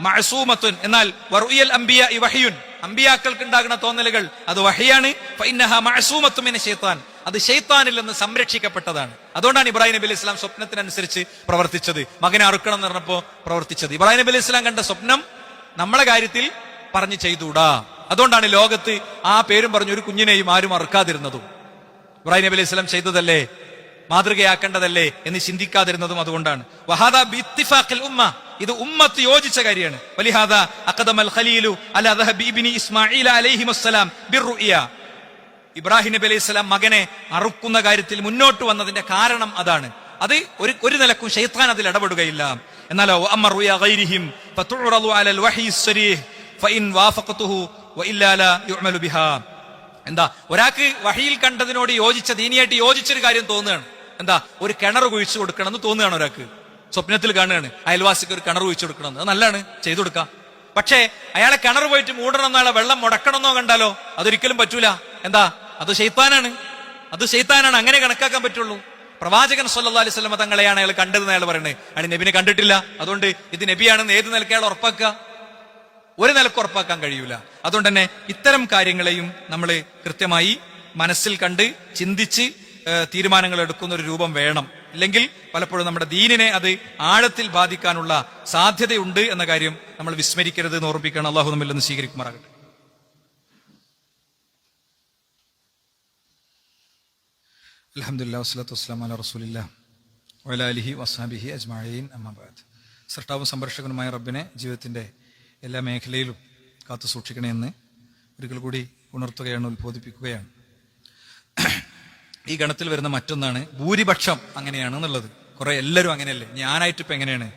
മഅസൂമത്തുൻ. എന്നാൽ വറുഇയൽ അംബിയാഇ വഹ്യുൻ, അമ്പിയാക്കൾക്ക് ഉണ്ടാകുന്ന തോന്നലുകൾ അത് വഹയാണ്. ഫഇന്നഹ മഅസൂമത്തു മിന ശൈത്താൻ, അത് ശൈത്താനിൽ നിന്ന് സംരക്ഷിക്കപ്പെട്ടതാണ്. അതുകൊണ്ടാണ് ഇബ്രാഹിം നബി അലൈഹി സ്വലാം സ്വപ്നത്തിനനുസരിച്ച് പ്രവർത്തിച്ചത്. മകനെ അറുക്കണം എന്ന് പറഞ്ഞപ്പോ പ്രവർത്തിച്ചത്. ഇബ്രാഹിം നബി അലൈഹി സ്വലാം കണ്ട സ്വപ്നം നമ്മളെ കാര്യത്തിൽ പറഞ്ഞു ചെയ്തുകൂടാ. അതുകൊണ്ടാണ് ലോകത്ത് ആ പേരും പറഞ്ഞ് ഒരു കുഞ്ഞിനെയും ആരും അറുക്കാതിരുന്നതും. ഇബ്രാഹിം നബി അലൈഹി സ്വലാം ചെയ്തതല്ലേ, മാതൃകയാക്കേണ്ടതല്ലേ എന്ന് ചിന്തിക്കാതിരുന്നതും അതുകൊണ്ടാണ്. വഹാദ ബിഇത്തിഫാഖിൽ ഉമ്മ, ഇത് ഉമ്മത്ത് യോജിച്ച കാര്യമാണ്. വലിഹാദ അഖദമൽ ഖലീലു അലാ ദഹബി ഇബ്നി ഇസ്മാഈൽ അലൈഹിസ്സലാം ബിർറുഇയ. ഇബ്രാഹിം നബി അലൈഹി സ്വലാം മകനെ അറുക്കുന്ന കാര്യത്തിൽ മുന്നോട്ട് വന്നതിന്റെ കാരണം അതാണ്. അത് ഒരു നിലക്കും ശൈത്താൻ അതിൽ ഇടപെടുകയില്ല. എന്നാലോ അമറുയ ഗൈരിഹിം ഫതുറദു അലൽ വഹി സ്വരീഹ് ഫഇൻ വാഫഖതുഹു വഇല്ലാ ലാ യുഅമലു ബിഹാ. എന്താ, ഒരാൾക്ക് വഹിയിൽ കണ്ടതിനോട് യോജിച്ച, ദീനിയായിട്ട് യോജിച്ചൊരു കാര്യം തോന്നുകയാണ്. എന്താ, ഒരു കിണർ കുഴിച്ചു കൊടുക്കണം എന്ന് തോന്നുകയാണ് ഒരാൾക്ക്. സ്വപ്നത്തിൽ കാണുകയാണ് അയൽവാസിക്ക് ഒരു കിണർ കുഴിച്ചു കൊടുക്കണം, അത് നല്ലതാണ്, ചെയ്തു കൊടുക്കാം. പക്ഷേ അയാളെ കിണർ പോയിട്ട് മൂടണം എന്നോ അയാളെ വെള്ളം മുടക്കണമെന്നോ കണ്ടാലോ അതൊരിക്കലും പറ്റൂല. എന്താ, അത് ശൈത്താനാണ്. അങ്ങനെ കണക്കാക്കാൻ പറ്റുള്ളൂ. പ്രവാചകൻ സല്ലല്ലാഹു അലൈഹി വസല്ലം തങ്ങളെയാണ് അയാൾ കണ്ടതെന്ന് അയാൾ പറയുന്നത്. അയാൾ നബിനെ കണ്ടിട്ടില്ല, അതുകൊണ്ട് ഇത് നബിയാണെന്ന് ഏത് നിലയ്ക്ക് അയാൾ ഉറപ്പാക്കുക? ഒരു നിലക്ക് ഉറപ്പാക്കാൻ കഴിയൂല. അതുകൊണ്ട് തന്നെ ഇത്തരം കാര്യങ്ങളെയും നമ്മൾ കൃത്യമായി മനസ്സിൽ കണ്ട് ചിന്തിച്ച് തീരുമാനങ്ങൾ എടുക്കുന്ന ഒരു രൂപം വേണം. ഇല്ലെങ്കിൽ പലപ്പോഴും നമ്മുടെ ദീനിനെ അത് ആഴത്തിൽ ബാധിക്കാനുള്ള സാധ്യതയുണ്ട് എന്ന കാര്യം നമ്മൾ വിസ്മരിക്കരുത് എന്ന് ഓർമ്മിക്കണം. അള്ളാഹു നമ്മിൽ നിന്ന് സ്വീകരിക്കുമാറാകട്ടെ. അൽഹംദുലില്ലാഹി വസ്സലാത്തു വസ്സലാമു അലാ റസൂലില്ലാഹി വഅലാ ആലിഹി വസ്ഹബിഹി അജ്മഈൻ. അമ്മാ ബഅദ്. സൃഷ്ടാവും സംരക്ഷകനുമായ റബ്ബിനെ ജീവിതത്തിന്റെ എല്ലാ മേഖലയിലും കാത്തു സൂക്ഷിക്കണമെന്ന് ഒരിക്കൽ കൂടി ഉണർത്തുകയാണ്, ഉത്ബോധിപ്പിക്കുകയാണ്. ഈ ഗണത്തിൽ വരുന്ന മറ്റൊന്നാണ് ഭൂരിപക്ഷം അങ്ങനെയാണ് എന്നുള്ളത്. കുറെ എല്ലാവരും അങ്ങനെയല്ലേ, ഞാനായിട്ട് ഇപ്പൊ എങ്ങനെയാണ്?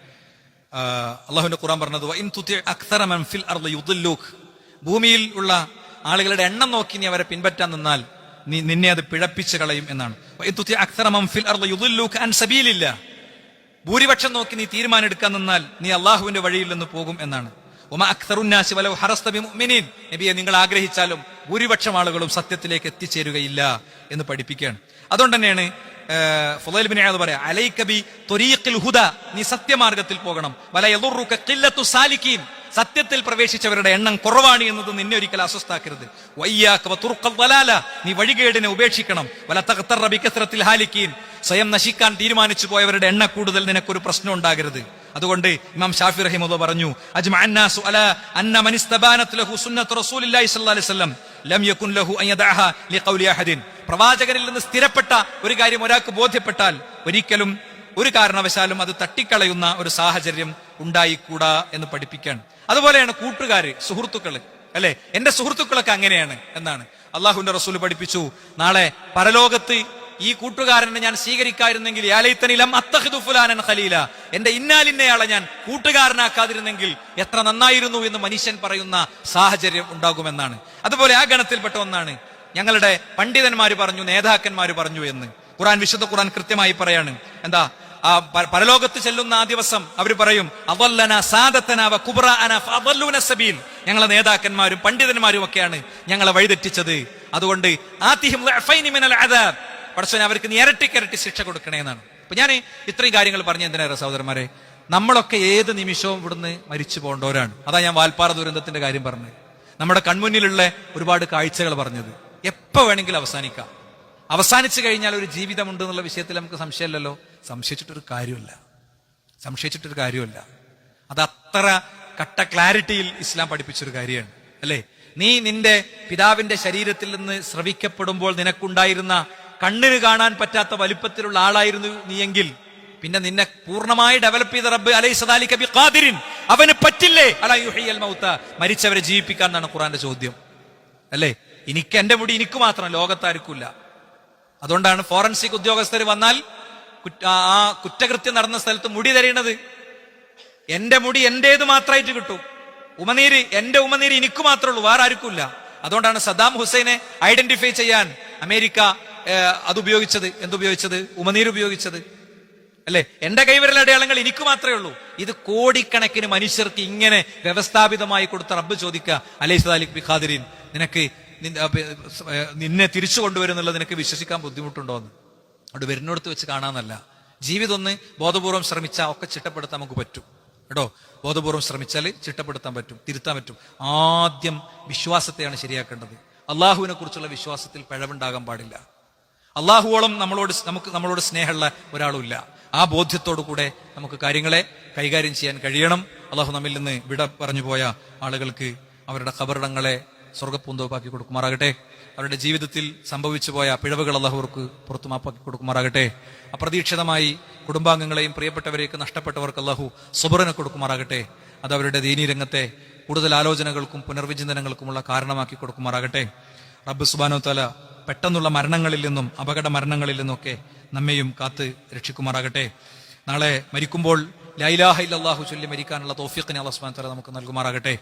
അള്ളാഹുവിന്റെ ഖുർആൻ പറഞ്ഞത്, വഇൻ തുതി അക്സറ മൻ ഫിൽ അർളി യുദില്ലൂക്. ഭൂമിയിൽ ഉള്ള ആളുകളുടെ എണ്ണം നോക്കി നീ അവരെ പിൻപറ്റാൻ നിന്നാൽ നിന്നെ അത് പിഴപ്പിച്ച് കളയും എന്നാണ്. വഇൻ തുതി അക്സറ മൻ ഫിൽ അർളി യുദില്ലൂക അൻ സബീലില്ലാഹ്. ഭൂരിപക്ഷം നോക്കി നീ തീരുമാനം എടുക്കാൻ നിന്നാൽ നീ അള്ളാഹുവിന്റെ വഴിയിൽ നിന്ന് പോകും എന്നാണ്. വമാ അക്സറുന്നാസി വലൗ ഹറസ്ത ബിമുഅ്മിനീൻ. നബിയെ, നിങ്ങൾ ആഗ്രഹിച്ചാലും ഭൂരിപക്ഷം ആളുകളും സത്യത്തിലേക്ക് എത്തിച്ചേരുകയില്ല എന്ന് പഠിപ്പിക്കുകയാണ്. അതുകൊണ്ട് തന്നെയാണ് ഫുളൈൽ ബിൻ ഇയാദ് പറയാ, അലൈക ബി ത്വരീഖിൽ ഹുദാ, നീ സത്യമാർഗത്തിൽ പോകണം. വല യദുറുക ഖില്ലത്തു സാലികീൻ, സത്യത്തിൽ പ്രവേശിച്ചവരുടെ എണ്ണം കുറവാണ് എന്നത് നിന്നെ ഒരിക്കൽ അസ്വസ്ഥാക്കരുത്. വയ്യാക വതുർഖൽ ദലാല, നീ വഴികേടിനെ ഉപേക്ഷിക്കണം. വല തഗ്തറ ബികസ്റത്തിൽ ഹാലികീൻ, സ്വയം നശിക്കാൻ തീരുമാനിച്ചു പോയവരുടെ എണ്ണ കൂടുതൽ നിനക്കൊരു പ്രശ്നം ഉണ്ടാകരുത്. അതുകൊണ്ട് ഇമാം ഷാഫി റഹിമഹുല്ലാഹ് പറഞ്ഞു, അജ്മഅന്നാസു അലാ അന്ന മൻ ഇസ്തബാനത് ലഹു സുന്നത്തു റസൂലില്ലാഹി സ്വല്ലല്ലാഹു അലൈഹി വസല്ലം ലം യകുൻ ലഹു അൻ യദഅഹ ലിഖൗലി അഹദിൻ. പ്രവാചകനിൽ നിന്ന് സ്ഥിരപ്പെട്ട ഒരു കാര്യം ഒരാൾക്ക് ബോധ്യപ്പെട്ടാൽ ഒരിക്കലും ഒരു കാരണവശാലും അത് തട്ടിക്കളയുന്ന ഒരു സാഹചര്യം ഉണ്ടായിക്കൂടാ എന്ന് പഠിപ്പിക്കുകയാണ്. അതുപോലെയാണ് കൂട്ടുകാര്, സുഹൃത്തുക്കള്, അല്ലെ? എന്റെ സുഹൃത്തുക്കളൊക്കെ അങ്ങനെയാണ് എന്നാണ് അള്ളാഹുവിന്റെ റസൂൽ പഠിപ്പിച്ചു. നാളെ പരലോകത്ത് ഈ കൂട്ടുകാരനെ ഞാൻ സ്വീകരിക്കായിരുന്നെങ്കിൽ യാ ലൈതനി ലം അത്തഖിദു ഫുലാനൻ ഖലീല, എന്റെ ഇന്നാലിന്നയാളെ ഞാൻ കൂട്ടുകാരനാക്കാതിരുന്നെങ്കിൽ എത്ര നന്നായിരുന്നു എന്ന് മനുഷ്യൻ പറയുന്ന സാഹചര്യം ഉണ്ടാകുമെന്നാണ്. അതുപോലെ ആ ഗണത്തിൽപ്പെട്ട ഒന്നാണ് ഞങ്ങളുടെ പണ്ഡിതന്മാര് പറഞ്ഞു, നേതാക്കന്മാര് പറഞ്ഞു എന്ന് ഖുർആൻ, വിശുദ്ധ ഖുർആൻ കൃത്യമായി പറയാണ്. എന്താ? ആ പരലോകത്ത് ചെല്ലുന്ന ആ ദിവസം അവർ പറയും, അദല്ലന സാദതന വ കുബ്റാഅന ഫഅദല്ലൂന സബീൽ, ഞങ്ങളെ നേതാക്കന്മാരും പണ്ഡിതന്മാരും ഒക്കെയാണ് ഞങ്ങളെ വഴിതെറ്റിച്ചത്. അതുകൊണ്ട് ആതിഹിം ളഅഫൈനി മിനൽ അദാബ്, പടച്ചവനെ അവർക്ക് നീ ഇരട്ടിക്കിരട്ടി ശിക്ഷ കൊടുക്കണേ എന്നാണ്. അപ്പൊ ഞാൻ ഇത്രയും കാര്യങ്ങൾ പറഞ്ഞു എന്തിനാണ് സഹോദരന്മാരെ, നമ്മളൊക്കെ ഏത് നിമിഷവും ഇവിടുന്ന് മരിച്ചു പോകേണ്ടവരാണ്. അതാ ഞാൻ വാൽപ്പാറ ദുരന്തത്തിന്റെ കാര്യം പറഞ്ഞത്, നമ്മുടെ കൺമുന്നിലുള്ള ഒരുപാട് കാഴ്ചകൾ പറഞ്ഞത്. എപ്പോ വേണമെങ്കിലും അവസാനിക്കാം. അവസാനിച്ചു കഴിഞ്ഞാൽ ഒരു ജീവിതമുണ്ട് എന്നുള്ള വിഷയത്തിൽ നമുക്ക് സംശയമില്ലല്ലോ. സംശയിച്ചിട്ടൊരു കാര്യമല്ല. അത് അത്ര കട്ട ക്ലാരിറ്റിയിൽ ഇസ്ലാം പഠിപ്പിച്ചൊരു കാര്യമാണ്, അല്ലേ? നീ നിന്റെ പിതാവിന്റെ ശരീരത്തിൽ നിന്ന് സ്രവിക്കപ്പെടുമ്പോൾ നിനക്കുണ്ടായിരുന്ന കണ്ണിന് കാണാൻ പറ്റാത്ത വലിപ്പത്തിലുള്ള ആളായിരുന്നു നീയെങ്കിൽ പിന്നെ നിന്നെ പൂർണ്ണമായി ഡെവലപ്പ് ചെയ്ത റബ്ബ് അലൈസ ദാലിക ബിഖാദിരിൻ, അവന് പറ്റില്ലേ അലാ യുഹ്യിൽ മൗത, മരിച്ചവരെ ജീവിപ്പിക്കാൻ എന്നാണ് ഖുർആന്റെ ചോദ്യം, അല്ലേ? എന്റെ മുടി എനിക്ക് മാത്രം, ലോകത്താർക്കില്ല. അതുകൊണ്ടാണ് ഫോറൻസിക് ഉദ്യോഗസ്ഥർ വന്നാൽ ആ കുറ്റകൃത്യം നടന്ന സ്ഥലത്ത് മുടി തരയണത്. എന്റെ മുടി എന്റേത് മാത്രമായിട്ട് കിട്ടും. എന്റെ ഉമനീര് എനിക്ക് മാത്രമേ ഉള്ളൂ, വേറെ ആർക്കുമില്ല. അതുകൊണ്ടാണ് സദ്ദാം ഹുസൈനെ ഐഡന്റിഫൈ ചെയ്യാൻ അമേരിക്ക എന്തുപയോഗിച്ചത്? ഉമനീര് ഉപയോഗിച്ചത്, അല്ലെ? എന്റെ കൈവിരൽ അടയാളങ്ങൾ എനിക്ക് മാത്രമേ ഉള്ളൂ. ഇത് കോടിക്കണക്കിന് മനുഷ്യർക്ക് ഇങ്ങനെ വ്യവസ്ഥാപിതമായി കൊടുത്ത റബ്ബ് ചോദിക്കുക, അലൈസ ദാലിക ബിഖാദിരിൻ, നിന്നെ തിരിച്ചു കൊണ്ടുവരുന്നുള്ളത് നിനക്ക് വിശ്വസിക്കാൻ ബുദ്ധിമുട്ടുണ്ടോ എന്ന്. അവിടെ വരുന്നിടത്ത് വെച്ച് കാണാന്നല്ല, ജീവിതം ഒന്ന് ബോധപൂർവം ശ്രമിച്ചാൽ ഒക്കെ ചിട്ടപ്പെടുത്താൻ നമുക്ക് പറ്റും കേട്ടോ. ബോധപൂർവം ശ്രമിച്ചാൽ ചിട്ടപ്പെടുത്താൻ പറ്റും, തിരുത്താൻ പറ്റും. ആദ്യം വിശ്വാസത്തെയാണ് ശരിയാക്കേണ്ടത്. അള്ളാഹുവിനെ കുറിച്ചുള്ള വിശ്വാസത്തിൽ പിഴവുണ്ടാകാൻ പാടില്ല. അള്ളാഹുവോളം നമ്മളോട് സ്നേഹമുള്ള ഒരാളുമില്ല. ആ ബോധ്യത്തോടു കൂടെ നമുക്ക് കാര്യങ്ങളെ കൈകാര്യം ചെയ്യാൻ കഴിയണം. അള്ളാഹു നമ്മിൽ നിന്ന് വിട പറഞ്ഞു പോയ ആളുകൾക്ക് അവരുടെ ഖബറിടങ്ങളെ സ്വർഗ്ഗപ്പൂന്തോപ്പാക്കി കൊടുക്കുമാറാകട്ടെ. അവരുടെ ജീവിതത്തിൽ സംഭവിച്ചു പോയ പിഴവുകൾ അള്ളാഹുവർക്ക് പുറത്തു മാപ്പാക്കി കൊടുക്കുമാറാകട്ടെ. അപ്രതീക്ഷിതമായി കുടുംബാംഗങ്ങളെയും പ്രിയപ്പെട്ടവരെയൊക്കെ നഷ്ടപ്പെട്ടവർക്ക് അള്ളാഹു സുബ്റിനെ കൊടുക്കുമാറാകട്ടെ. അത് അവരുടെ ദീനീ രംഗത്തെ കൂടുതൽ ആലോചനകൾക്കും പുനർവിചിന്തനങ്ങൾക്കുമുള്ള കാരണമാക്കി കൊടുക്കുമാറാകട്ടെ. റബ്ബ് സുബ്ഹാനഹു വ തആല പെട്ടെന്നുള്ള മരണങ്ങളിൽ നിന്നും അപകട മരണങ്ങളിൽ നിന്നൊക്കെ നമ്മെയും കാത്ത് രക്ഷിക്കുമാറാകട്ടെ. നാളെ മരിക്കുമ്പോൾ ലാ ഇലാഹ ഇല്ലല്ലാഹു ചൊല്ലി മരിക്കാനുള്ള തൗഫീഖിനെ അല്ലാഹു സുബ്ഹാനഹു വ തആല നമുക്ക് നൽകുമാറാകട്ടെ.